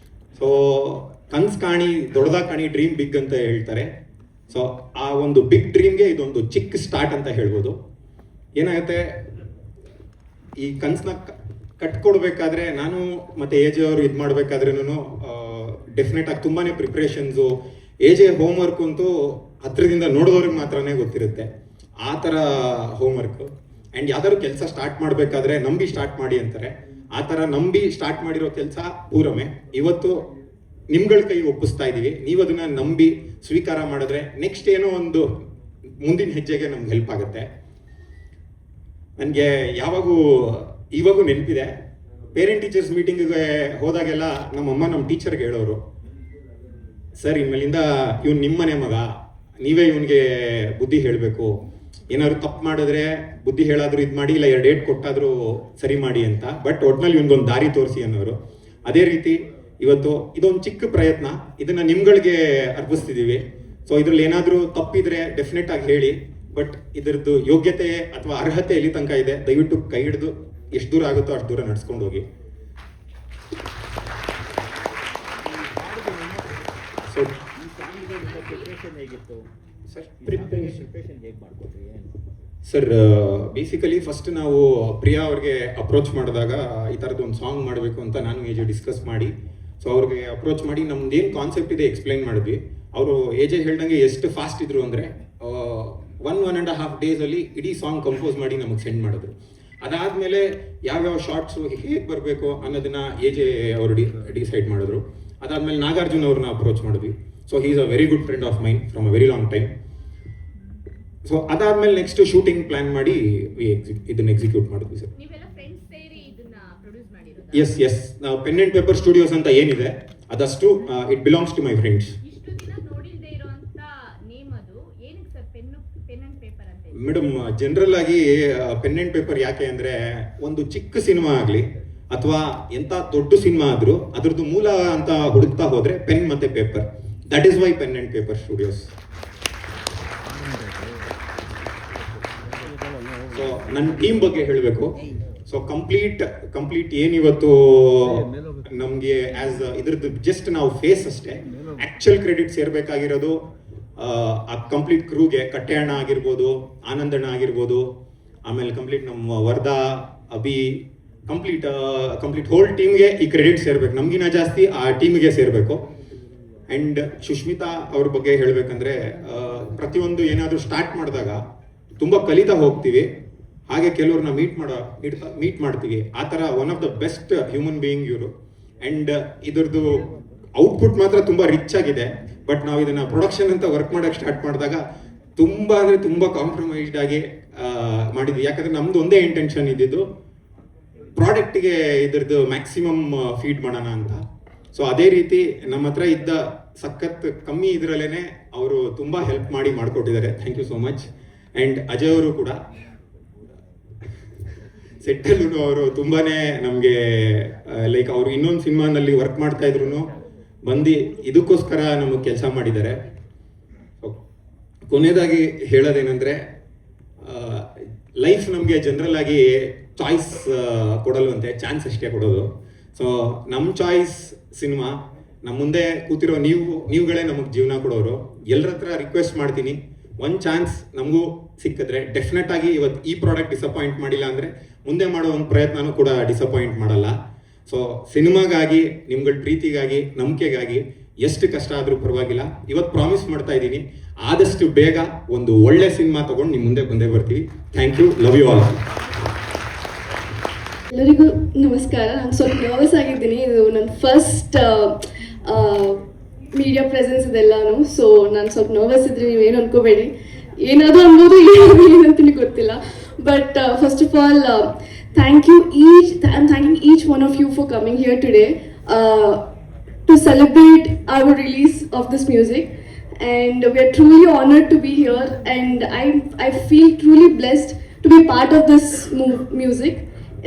Speaker 2: ಸೊ ಕನ್ಸು ಕಾಣಿ, ದೊಡ್ಡದಾಗಿ ಕಾಣಿ, ಡ್ರೀಮ್ ಬಿಗ್ ಅಂತ ಹೇಳ್ತಾರೆ. ಸೊ ಆ ಒಂದು ಬಿಗ್ ಡ್ರೀಮ್ಗೆ ಇದೊಂದು ಚಿಕ್ಕ ಸ್ಟಾರ್ಟ್ ಅಂತ ಹೇಳ್ಬೋದು. ಏನಾಗುತ್ತೆ, ಈ ಕನಸನ್ನ ಕಟ್ಕೊಡ್ಬೇಕಾದ್ರೆ ನಾನು ಮತ್ತು ಎ ಜೆ ಅವರು ಇದು ಮಾಡಬೇಕಾದ್ರೂ ಡೆಫಿನೆಟ್ ಆಗಿ ತುಂಬಾ ಪ್ರಿಪ್ರೇಷನ್ಸು. ಎ ಜೆ ಹೋಮ್ವರ್ಕ್ ಅಂತೂ ಹತ್ರದಿಂದ ನೋಡೋರಿಗೆ ಮಾತ್ರನೇ ಗೊತ್ತಿರುತ್ತೆ, ಆ ಥರ ಹೋಮ್ವರ್ಕು. ಆ್ಯಂಡ್ ಯಾವ್ದಾದ್ರು ಕೆಲಸ ಸ್ಟಾರ್ಟ್ ಮಾಡಬೇಕಾದ್ರೆ ನಂಬಿ ಸ್ಟಾರ್ಟ್ ಮಾಡಿ ಅಂತಾರೆ. ಆ ಥರ ನಂಬಿ ಸ್ಟಾರ್ಟ್ ಮಾಡಿರೋ ಕೆಲಸ ಭೂರಮೆ ಇವತ್ತು ನಿಮ್ಗಳ ಕೈಗೆ ಒಪ್ಪಿಸ್ತಾ ಇದ್ದೀವಿ. ನೀವು ಅದನ್ನು ನಂಬಿ ಸ್ವೀಕಾರ ಮಾಡಿದ್ರೆ ನೆಕ್ಸ್ಟ್ ಏನೋ ಒಂದು ಮುಂದಿನ ಹೆಜ್ಜೆಗೆ ನಮ್ಗೆ ಹೆಲ್ಪ್ ಆಗುತ್ತೆ. ನನಗೆ ಇವಾಗೂ ನೆನಪಿದೆ, ಪೇರೆಂಟ್ ಟೀಚರ್ಸ್ ಮೀಟಿಂಗಿಗೆ ಹೋದಾಗೆಲ್ಲ ನಮ್ಮಮ್ಮ ನಮ್ಮ ಟೀಚರ್ಗೆ ಹೇಳೋರು, ಸರ್ ಇನ್ಮೇಲಿಂದ ಇವ್ನು ನಿಮ್ಮನೆ ಮಗ, ನೀವೇ ಇವನಿಗೆ ಬುದ್ಧಿ ಹೇಳಬೇಕು, ಏನಾದ್ರು ತಪ್ಪು ಮಾಡಿದ್ರೆ ಬುದ್ಧಿ ಹೇಳಾದ್ರು ಇದು ಮಾಡಿ, ಇಲ್ಲ 2 ಡೇಟ್ ಕೊಟ್ಟಾದರೂ ಸರಿ ಮಾಡಿ ಅಂತ. ಬಟ್ ಒಟ್ನಲ್ಲಿ ಇವನಿಗೊಂದು ದಾರಿ ತೋರಿಸಿ ಅನ್ನೋರು. ಅದೇ ರೀತಿ ಇವತ್ತು ಇದೊಂದು ಚಿಕ್ಕ ಪ್ರಯತ್ನ, ಇದನ್ನು ನಿಮ್ಗಳಿಗೆ ಅರ್ಪಿಸ್ತಿದ್ದೀವಿ. ಸೊ ಇದ್ರಲ್ಲಿ ಏನಾದರೂ ತಪ್ಪಿದ್ರೆ ಡೆಫಿನೆಟ್ ಆಗಿ ಹೇಳಿ. ಬಟ್ ಇದರದ್ದು ಯೋಗ್ಯತೆ ಅಥವಾ ಅರ್ಹತೆ ಎಲ್ಲಿ ತನಕ ಇದೆ, ದಯವಿಟ್ಟು ಕೈ ಹಿಡಿದು ಎಷ್ಟು ದೂರ ಆಗುತ್ತೋ ಅಷ್ಟು ದೂರ ನಡ್ಸ್ಕೊಂಡು ಹೋಗಿ. ಸೊ
Speaker 10: ಪ್ರಿಪ್ರೇಷನ್ ಹೇಗಿತ್ತು
Speaker 2: ಸರ್?
Speaker 10: ಪ್ರಿಪ್ರೇಷನ್ ಹೇಗೆ ಮಾಡ್ಕೊಟ್ರಿ?
Speaker 2: ಸರ್ ಬೇಸಿಕಲಿ ಫಸ್ಟ್ ನಾವು ಪ್ರಿಯಾ ಅವ್ರಿಗೆ ಅಪ್ರೋಚ್ ಮಾಡಿದಾಗ ಈ ಥರದ್ದು ಒಂದು ಸಾಂಗ್ ಮಾಡಬೇಕು ಅಂತ ನಾನು ಎ ಜೆ ಡಿಸ್ಕಸ್ ಮಾಡಿ, ಸೊ ಅವ್ರಿಗೆ ಅಪ್ರೋಚ್ ಮಾಡಿ ನಮ್ದೇನು ಕಾನ್ಸೆಪ್ಟ್ ಇದೆ ಎಕ್ಸ್ಪ್ಲೈನ್ ಮಾಡಿದ್ವಿ. ಅವರು ಎ ಜೆ ಹೇಳ್ದಂಗೆ ಎಷ್ಟು ಫಾಸ್ಟ್ ಇದ್ರು ಅಂದರೆ 1.5 ಡೇಸಲ್ಲಿ ಇಡೀ ಸಾಂಗ್ ಕಂಪೋಸ್ ಮಾಡಿ ನಮಗೆ ಸೆಂಡ್ ಮಾಡಿದ್ರು. ಅದಾದಮೇಲೆ ಯಾವ್ಯಾವ ಶಾರ್ಟ್ಸು ಹೇಗೆ ಬರಬೇಕು ಅನ್ನೋದನ್ನ ಎ ಜೆ ಅವರು ಡಿಸೈಡ್ ಮಾಡಿದ್ರು. ಅದಾದಮೇಲೆ ನಾಗಾರ್ಜುನ್ ಅವ್ರನ್ನ ಅಪ್ರೋಚ್ ಮಾಡಿದ್ವಿ. So he is a very good friend of main from a very long time.
Speaker 13: So ಅದಾದ್ಮೇಲೆ ನೆಕ್ಸ್ಟ್ ಶೂಟಿಂಗ್ ಪ್ಲಾನ್ ಮಾಡಿ ಇದನ್ನ ಎಕ್ಸಿಕ್ಯೂಟ್ ಮಾಡಿದ್ವಿ ಸರ್.
Speaker 11: ನೀವೆಲ್ಲ ಫ್ರೆಂಡ್ಸ್ ಸೇರಿ ಇದನ್ನ ಪ್ರೊಡ್ಯೂಸ್ ಮಾಡಿರೋದು?
Speaker 13: ಎಸ್ ನಾವು ಪೆನ್ ಅಂಡ್ ಪೇಪರ್ ಸ್ಟುಡಿಯೋಸ್ ಅಂತ ಏನಿದೆ ಅದಷ್ಟು it belongs to my friends.
Speaker 11: ಇಷ್ಟು ದಿನ ನೋಡಿಲ್ದೇ ಇರುವಂತ ನೇಮ್ ಅದು ಏನಕ್ಕೆ ಸರ್ ಪೆನ್ ಅಂಡ್ ಪೇಪರ್ ಅಂತ?
Speaker 13: ಮೇಡಮ್, ಜನರಲ್ ಆಗಿ ಪೆನ್ ಅಂಡ್ ಪೇಪರ್ ಯಾಕೆ ಅಂದ್ರೆ ಒಂದು ಚಿಕ್ಕ ಸಿನಿಮಾ ಆಗಲಿ ಅಥವಾ ಎಂತ ದೊಡ್ಡ ಸಿನಿಮಾ ಆದ್ರೂ ಅದ್ರದ್ದು ಮೂಲ ಅಂತ ಹುಡುಕ್ತಾ ಹೋದ್ರೆ ಪೆನ್ ಮತ್ತೆ paper. That is why pen and paper studios. So ನನ್ನ ಟೀಮ್ ಬಗ್ಗೆ ಹೇಳಬೇಕು. ಸೊ ಕಂಪ್ಲೀಟ್ ಏನಿವತ್ತು ನಮಗೆ ಆಸ್ ಇದ್ರದ್ದು ಜಸ್ಟ್ ನಾವು ಫೇಸ್ ಅಷ್ಟೇ. ಆಕ್ಚುಯಲ್ ಕ್ರೆಡಿಟ್ ಸೇರ್ಬೇಕಾಗಿರೋದು ಆ ಕಂಪ್ಲೀಟ್ ಕ್ರೂಗೆ. ಕಟ್ಟೆಯಣ್ಣ ಆಗಿರ್ಬೋದು, ಆನಂದಣ್ಣ ಆಗಿರ್ಬೋದು, ಆಮೇಲೆ ಕಂಪ್ಲೀಟ್ ನಮ್ಮ ವರ್ಧಾ, ಅಭಿ, ಕಂಪ್ಲೀಟ್ ಹೋಲ್ ಟೀಮ್ಗೆ ಈ ಕ್ರೆಡಿಟ್ ಸೇರ್ಬೇಕು. ನಮ್ಗಿನ ಜಾಸ್ತಿ ಆ ಟೀಮ್ಗೆ ಸೇರ್ಬೇಕು. ಅಂಡ್ ಸುಷ್ಮಿತಾ ಅವ್ರ ಬಗ್ಗೆ ಹೇಳ್ಬೇಕಂದ್ರೆ ಪ್ರತಿಯೊಂದು ಏನಾದರೂ ಸ್ಟಾರ್ಟ್ ಮಾಡಿದಾಗ ತುಂಬಾ ಕಲಿತಾ ಹೋಗ್ತೀವಿ. ಹಾಗೆ ಕೆಲವ್ರನ್ನ ಮೀಟ್ ಮಾಡ್ತೀವಿ. ಆ ಥರ one of the best human being ಇವರು. ಅಂಡ್ ಇದ್ರದ್ದು ಔಟ್ಪುಟ್ ಮಾತ್ರ ತುಂಬಾ ರಿಚ್ ಆಗಿದೆ. ಬಟ್ ನಾವು ಇದನ್ನ ಪ್ರೊಡಕ್ಷನ್ ಅಂತ ವರ್ಕ್ ಮಾಡಕ್ಕೆ ಸ್ಟಾರ್ಟ್ ಮಾಡಿದಾಗ ತುಂಬಾ ಕಾಂಪ್ರಮೈಸ್ಡ್ ಆಗಿ ಮಾಡಿದ್ವಿ. ಯಾಕಂದ್ರೆ ನಮ್ದು ಒಂದೇ ಇಂಟೆನ್ಷನ್ ಇದ್ದಿದ್ದು ಪ್ರಾಡಕ್ಟ್ಗೆ ಇದ್ರದ್ದು ಮ್ಯಾಕ್ಸಿಮಮ್ ಫೀಡ್ ಮಾಡೋಣ ಅಂತ. ಸೊ ಅದೇ ರೀತಿ ನಮ್ಮ ಹತ್ರ ಇದ್ದ ಸಖತ್ ಕಮ್ಮಿ ಇದರಲ್ಲೇನೆ ಅವರು ತುಂಬಾ ಹೆಲ್ಪ್ ಮಾಡಿಕೊಟ್ಟಿದ್ದಾರೆ. Thank you so much. And Ajay ಅವರು ಕೂಡ ಸೆಟ್ಟಲ್ಲೂ ಅವರು ತುಂಬಾನೇ ನಮಗೆ ಲೈಕ್ ಅವರು ಇನ್ನೊಂದು ಸಿನಿಮಾನಲ್ಲಿ ವರ್ಕ್ ಮಾಡ್ತಾ ಇದ್ರು ಬಂದು ಇದಕ್ಕೋಸ್ಕರ ನಮಗೆ ಕೆಲಸ ಮಾಡಿದ್ದಾರೆ. ಕೊನೆಯದಾಗಿ ಹೇಳೋದೇನೆಂದ್ರೆ ಲೈಫ್ ನಮಗೆ ಜನರಲ್ ಆಗಿ ಚಾಯ್ಸ್ ಕೊಡಲ್ವಂತೆ, ಚಾನ್ಸ್ ಅಷ್ಟೇ ಕೊಡೋದು. ಸೊ ನಮ್ಮ ಚಾಯ್ಸ್ ಸಿನಿಮಾ. ನಮ್ಮ ಮುಂದೆ ಕೂತಿರೋ ನೀವುಗಳೇ ನಮಗೆ ಜೀವನ ಕೊಡೋರು. ಎಲ್ಲರ ಹತ್ರ ರಿಕ್ವೆಸ್ಟ್ ಮಾಡ್ತೀನಿ, ಒಂದು ಚಾನ್ಸ್ ನಮಗೂ ಸಿಕ್ಕಿದ್ರೆ ಡೆಫಿನೆಟ್ ಆಗಿ ಇವತ್ತು ಈ ಪ್ರಾಡಕ್ಟ್ ಡಿಸಪಾಯಿಂಟ್ ಮಾಡಿಲ್ಲ ಅಂದರೆ ಮುಂದೆ ಮಾಡೋ ಒಂದು ಪ್ರಯತ್ನನೂ ಕೂಡ ಡಿಸಪಾಯಿಂಟ್ ಮಾಡಲ್ಲ. ಸೊ ಸಿನಿಮಾಗಾಗಿ, ನಿಮ್ಗಳ ಪ್ರೀತಿಗಾಗಿ, ನಂಬಿಕೆಗಾಗಿ ಎಷ್ಟು ಕಷ್ಟ ಆದರೂ ಪರವಾಗಿಲ್ಲ. ಇವತ್ತು ಪ್ರಾಮಿಸ್ ಮಾಡ್ತಾ ಇದ್ದೀನಿ, ಆದಷ್ಟು ಬೇಗ ಒಂದು ಒಳ್ಳೆ ಸಿನಿಮಾ ತಗೊಂಡು ನಿಮ್ಮ ಮುಂದೆ ಬಂದೇ ಬರ್ತೀವಿ. Thank you, love you all.
Speaker 14: ಎಲ್ಲರಿಗೂ ನಮಸ್ಕಾರ. ನಾನು ಸ್ವಲ್ಪ ನರ್ವಸ್ ಆಗಿದ್ದೀನಿ. ಇದು ನನ್ನ ಫಸ್ಟ್ ಮೀಡಿಯಾ ಪ್ರೆಸೆನ್ಸ್ ಇದೆಲ್ಲಾನು. ಸೊ ನಾನು ಸ್ವಲ್ಪ ನರ್ವಸ್ ಇದ್ರೆ ನೀವೇನು ಅನ್ಕೋಬೇಡಿ. ಏನಾದರೂ ಅನ್ಬೋದು, ಏನಂತ ಗೊತ್ತಿಲ್ಲ. But first of all I'm thanking each one of you for coming here today to celebrate our release of this music. And we are truly honored to be here. And I feel truly blessed to be part of this music.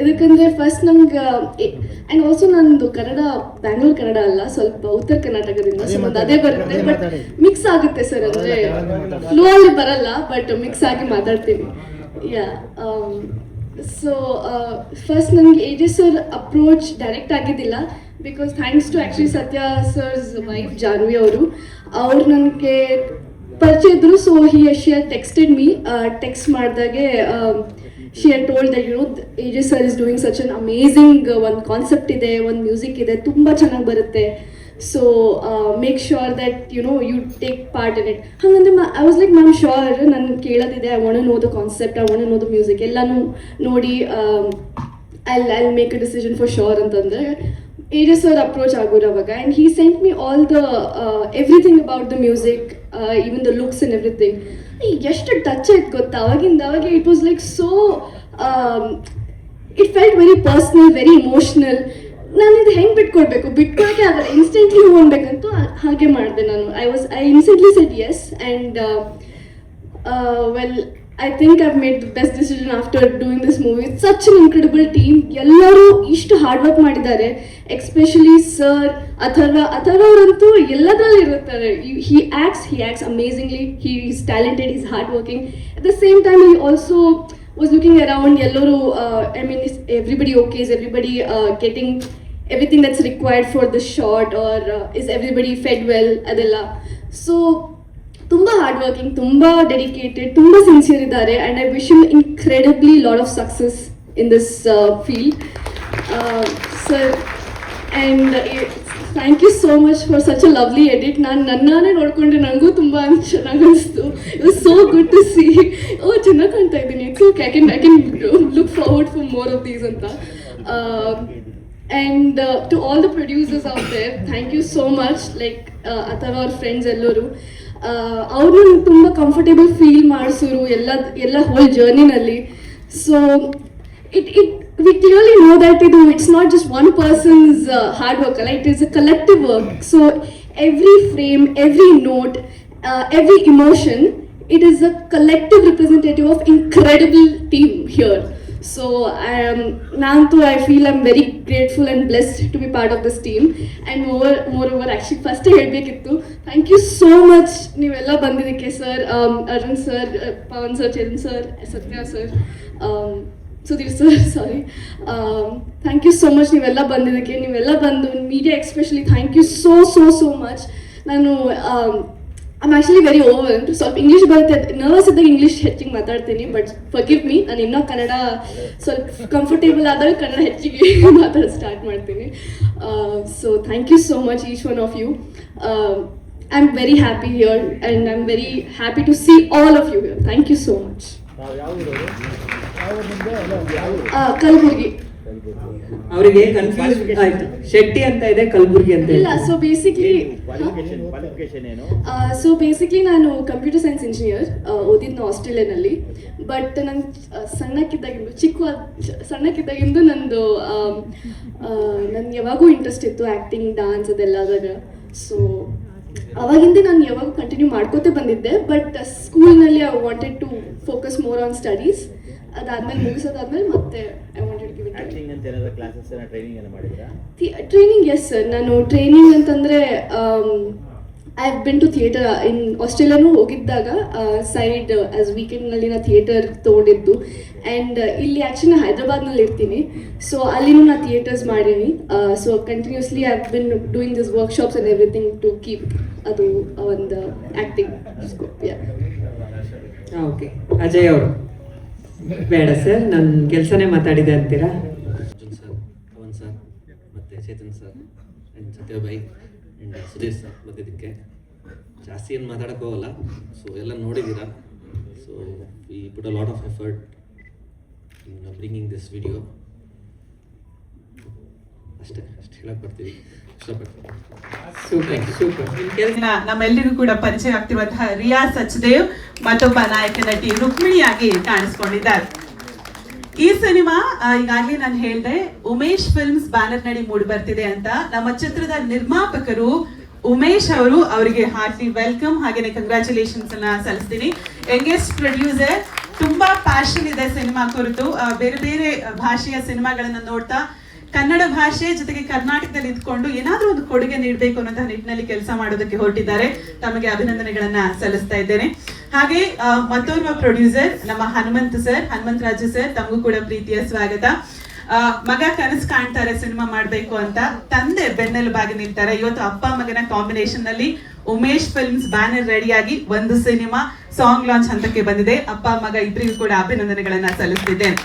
Speaker 14: ಇದಕ್ಕಂದರೆ first ನಮ್ಗೆ and also ನಂದು ಕನ್ನಡ ಬ್ಯಾಂಗ್ಳೂರ್ ಕನ್ನಡ ಅಲ್ಲ, ಸ್ವಲ್ಪ ಉತ್ತರ ಕರ್ನಾಟಕದಿಂದ. So ನಂದು ಅದೇ ಬರುತ್ತೆ, ಬಟ್ ಮಿಕ್ಸ್ ಆಗುತ್ತೆ ಸರ್. ಅಂದರೆ ಫ್ಲೋ ಅಲ್ಲಿ ಬರಲ್ಲ, ಬಟ್ ಮಿಕ್ಸ್ ಆಗಿ ಮಾತಾಡ್ತೀನಿ. ಯಾ ಸೊ ಫಸ್ಟ್ ನನಗೆ AJ ಸರ್ ಅಪ್ರೋಚ್ ಡೈರೆಕ್ಟ್ ಆಗಿದ್ದಿಲ್ಲ. Because thanks to actually Satya sir's wife Janhvi ಅವ್ರು ನನಗೆ ಪರಿಚಯ ಇದ್ರು. So she had texted me. Text ಮಾಡಿದಾಗೆ she had told that AJ sir is doing such an amazing one concept ಇದೆ, one music ಇದೆ, ತುಂಬಾ ಚೆನ್ನಾಗಿ ಬರುತ್ತೆ. So make sure that you take part in it. ಹಂಗಂದ್ರೆ I was like, ma'am, sure, ನಾನು ಕೇಳೋದಿದೆ, I want to know the concept, I want to know the music, ಎಲ್ಲಾನು ನೋಡಿ I'll make a decision for sure ಅಂತಂದ್ರೆ AJ sir approach ಆಗೋರು ಅವಾಗ. And he sent me all the everything about the music, even the looks and everything. ಎಷ್ಟು touch ಆಯ್ತು ಗೊತ್ತಾ ಅವಾಗಿಂದ. It was like so it felt very personal, very emotional. ನಾನು ಇದು ಹೆಂಗೆ ಬಿಟ್ಕೊಳಕ್ಕೆ ಆಗಲ್ಲ, ಇನ್ಸ್ಟೆಂಟ್ಲಿ ಹೋಗ್ಬೇಕಂತೂ ಹಾಗೆ ಮಾಡಿದೆ ನಾನು. I instantly said yes. And well, I think I've made the best decision after doing this movie. It's such an incredible team. ಎಲ್ಲರೂ ಇಷ್ಟು hard work ಮಾಡಿದ್ದಾರೆ. ಎಸ್ಪೆಷಲಿ ಸರ್ ಅಥರ್ವ ಅವರಂತೂ ಎಲ್ಲದರಲ್ಲಿ ಇರುತ್ತಾರೆ. he acts amazingly. He is talented, he's hard working. At the same time, he also was looking around. ಎಲ್ಲರೂ is everybody okay? Is everybody getting everything that's required for the shot? Or is everybody fed well? ಅದೆಲ್ಲ. So ತುಂಬ hard working, ತುಂಬ dedicated, ತುಂಬ sincere ಇದ್ದಾರೆ. And I wish him incredibly lot of success in this field sir. And thank you so much for such a lovely edit. ನನ್ನಾನೇ ನೋಡಿಕೊಂಡ್ರೆ ನನಗೂ ತುಂಬ ಚೆನ್ನಾಗಿ ಅನಿಸ್ತು. It was so good to see. ಚೆನ್ನಾಗಿ ಕಾಣ್ತಾ ಇದ್ದೀನಿ. It's okay, I can look forward for more of these ಅಂತ. And to all the producers out there, thank you so much. Like ಅಥವಾ ಅವ್ರ ಫ್ರೆಂಡ್ಸ್ ಎಲ್ಲರೂ. ಅವರು ತುಂಬ ಕಂಫರ್ಟೇಬಲ್ ಫೀಲ್ ಮಾಡಿಸಿರು ಎಲ್ಲ ಹೋಲ್ ಜರ್ನಿನಲ್ಲಿ. So we clearly know that it's not just one person's hard work, right? It is a collective work. So every frame, every note, every emotion, it is a collective representative of incredible team here. So I feel I'm very grateful and blessed to be part of this team. And moreover, actually first helbekittu, thank you so much nivella bandidike sir, Arun sir, Pawan sir, Chetan sir, Satya sir, Sudhir sir, sorry. Thank you so much nivella bandidike, nivella bandu media especially, thank you so much. I'm actually very overwhelmed. ಸ್ವಲ್ಪ English ಬರುತ್ತೆ, nervous ಇದ್ದಾಗ English ಹೆಚ್ಚಿಗೆ ಮಾತಾಡ್ತೀನಿ, but forgive me. ನಾನು ಇನ್ನೂ ಕನ್ನಡ ಸ್ವಲ್ಪ comfortable ಆದಾಗ ಕನ್ನಡ ಹೆಚ್ಚಿಗೆ ಮಾತಾಡೋದು ಸ್ಟಾರ್ಟ್ ಮಾಡ್ತೀನಿ. So thank you so much each one of you. I am very happy here and I am very happy to see all of you here. Thank you so much. Kalaburagi.
Speaker 1: ಅವರಿಗೆ confuse ಆಯ್ತು, ಶೆಟ್ಟಿ ಅಂತ ಇದೆ, ಕಲಬುರ್ಗಿ ಅಂತ
Speaker 14: ಇಲ್ಲ. So basically ನಾನು computer science engineer ಓದಿದ್ದು ಆಸ್ಟ್ರೇಲಿಯಾನಲ್ಲಿ. But ನಂಗೆ ಸಣ್ಣಕ್ಕಿದ್ದಾಗಿಂದು ನಂದು ನನ್ಗೆ ಯಾವಾಗೂ ಇಂಟ್ರೆಸ್ಟ್ ಇತ್ತು ಆ್ಯಕ್ಟಿಂಗ್, ಡಾನ್ಸ್ ಅದೆಲ್ಲದಾಗ. ಸೊ ಅವಾಗಿಂದ ನಾನು ಯಾವಾಗ ಕಂಟಿನ್ಯೂ ಮಾಡ್ಕೋತೆ ಬಂದಿದ್ದೆ. ಬಟ್ ಸ್ಕೂಲ್ನಲ್ಲಿ I wanted to focus more on studies. ಅದಾದ್ಮೇಲೆ ಮುಗಿಸೋದಾದ್ಮೇಲೆ ಮತ್ತೆ I wanted to give it training. Yes sir, ನಾನು ಟ್ರೈನಿಂಗ್ ಅಂತಂದರೆ I have been to theatre in ಆಸ್ಟ್ರೇಲಿಯಾನೂ ಹೋಗಿದ್ದಾಗ ಸೈಡ್ ಆಸ್ ವೀಕೆಂಡ್ನಲ್ಲಿ ನಾನು ಥಿಯೇಟರ್ ತೊಗೊಂಡಿದ್ದು. ಆ್ಯಂಡ್ ಇಲ್ಲಿ ಆ್ಯಕ್ಚುಲಿ ನಾನು ಹೈದ್ರಾಬಾದ್ನಲ್ಲಿ ಇರ್ತೀನಿ. ಸೊ ಅಲ್ಲಿನೂ ನಾನು ಥಿಯೇಟರ್ಸ್ ಮಾಡೀನಿ. So continuously I have been doing this workshops and everything to keep ಅದು ಒಂದು ಆ್ಯಕ್ಟಿಂಗ್ ಸ್ಕೋಪ್.
Speaker 1: ಓಕೆ, ಅಜಯ್ ಅವರು. ಬೇಡ ಸರ್, ನನ್ನ ಕೆಲಸನೇ ಮಾತಾಡಿದೆ ಅಂತೀರಾ?
Speaker 8: ಅರ್ಜುನ್ ಸರ್, ಪವನ್ ಸರ್, ಮತ್ತು Chetan sir and Satyabhai and Sudheer sir ಬಂದಿದ್ದಕ್ಕೆ ಜಾಸ್ತಿ ಏನು ಮಾತಾಡೋಕ್ಕೆ ಹೋಗಲ್ಲ. ಸೊ ಎಲ್ಲ ನೋಡಿದ್ದೀರಾ. So we put a lot of effort in bringing this video. ಅಷ್ಟು ಹೇಳಕ್ಕೆ ಬರ್ತೀವಿ, ಇಷ್ಟಪಡ್ತೀವಿ.
Speaker 15: ನಮ್ಮೆಲ್ಲರಿಗೂ ಕೂಡ ಪರಿಚಯ ಆಗ್ತಿರುವಂತಹ ರಿಯಾ ಸಚ್ದೇವ್ ಮತ್ತೊಬ್ಬ ನಾಯಕ ನಟಿ ರುಕ್ಮಿಣಿಯಾಗಿ ಕಾಣಿಸ್ಕೊಂಡಿದ್ದಾರೆ. ಈ ಸಿನಿಮಾ ಈಗಾಗಲೇ ನಾನು ಹೇಳಿದೆ, ಉಮೇಶ್ ಫಿಲ್ಮ್ಸ್ ಬ್ಯಾನರ್ ನಡಿ ಮೂಡಿ ಬರ್ತಿದೆ ಅಂತ. ನಮ್ಮ ಚಿತ್ರದ ನಿರ್ಮಾಪಕರು ಉಮೇಶ್ ಅವರು, ಅವರಿಗೆ ಹಾರ್ಟ್ಲಿ ವೆಲ್ಕಮ್ ಹಾಗೇನೆ ಕಂಗ್ರ್ಯಾಚುಲೇಷನ್ಸ್ ಅನ್ನ ಸಲ್ಲಿಸ್ತೀನಿ. ಯಂಗೆಸ್ಟ್ ಪ್ರೊಡ್ಯೂಸರ್, ತುಂಬಾ ಪ್ಯಾಷನ್ ಇದೆ ಸಿನಿಮಾ ಕುರಿತು. ಬೇರೆ ಬೇರೆ ಭಾಷೆಯ ಸಿನಿಮಾಗಳನ್ನ ನೋಡ್ತಾ ಕನ್ನಡ ಭಾಷೆ ಜೊತೆಗೆ ಕರ್ನಾಟಕದಲ್ಲಿ ಇದ್ಕೊಂಡು ಏನಾದ್ರೂ ಒಂದು ಕೊಡುಗೆ ನೀಡಬೇಕು ಅನ್ನೋಂತಹ ನಿಟ್ಟಿನಲ್ಲಿ ಕೆಲಸ ಮಾಡೋದಕ್ಕೆ ಹೊರಟಿದ್ದಾರೆ. ತಮಗೆ ಅಭಿನಂದನೆಗಳನ್ನ ಸಲ್ಲಿಸ್ತಾ ಇದ್ದೇನೆ. ಹಾಗೆ ಮತ್ತೋರ್ವ ಪ್ರೊಡ್ಯೂಸರ್ ನಮ್ಮ ಹನುಮಂತರಾಜು ಸರ್, ತಮಗೂ ಕೂಡ ಪ್ರೀತಿಯ ಸ್ವಾಗತ. ಮಗ ಕನಸು ಕಾಣ್ತಾರೆ ಸಿನಿಮಾ ಮಾಡ್ಬೇಕು ಅಂತ, ತಂದೆ ಬೆನ್ನೆಲುಬಾಗಿ ನಿಲ್ತಾರೆ. ಇವತ್ತು ಅಪ್ಪ ಮಗನ ಕಾಂಬಿನೇಷನ್ ನಲ್ಲಿ ಉಮೇಶ್ ಫಿಲ್ಮ್ಸ್ ಬ್ಯಾನರ್ ರೆಡಿಯಾಗಿ ಒಂದು ಸಿನಿಮಾ ಸಾಂಗ್ ಲಾಂಚ್ ಹಂತಕ್ಕೆ ಬಂದಿದೆ. ಅಪ್ಪ ಮಗ ಇಬ್ಬರಿಗೂ ಕೂಡ ಅಭಿನಂದನೆಗಳನ್ನ ಸಲ್ಲಿಸ್ತಿದ್ದೇನೆ.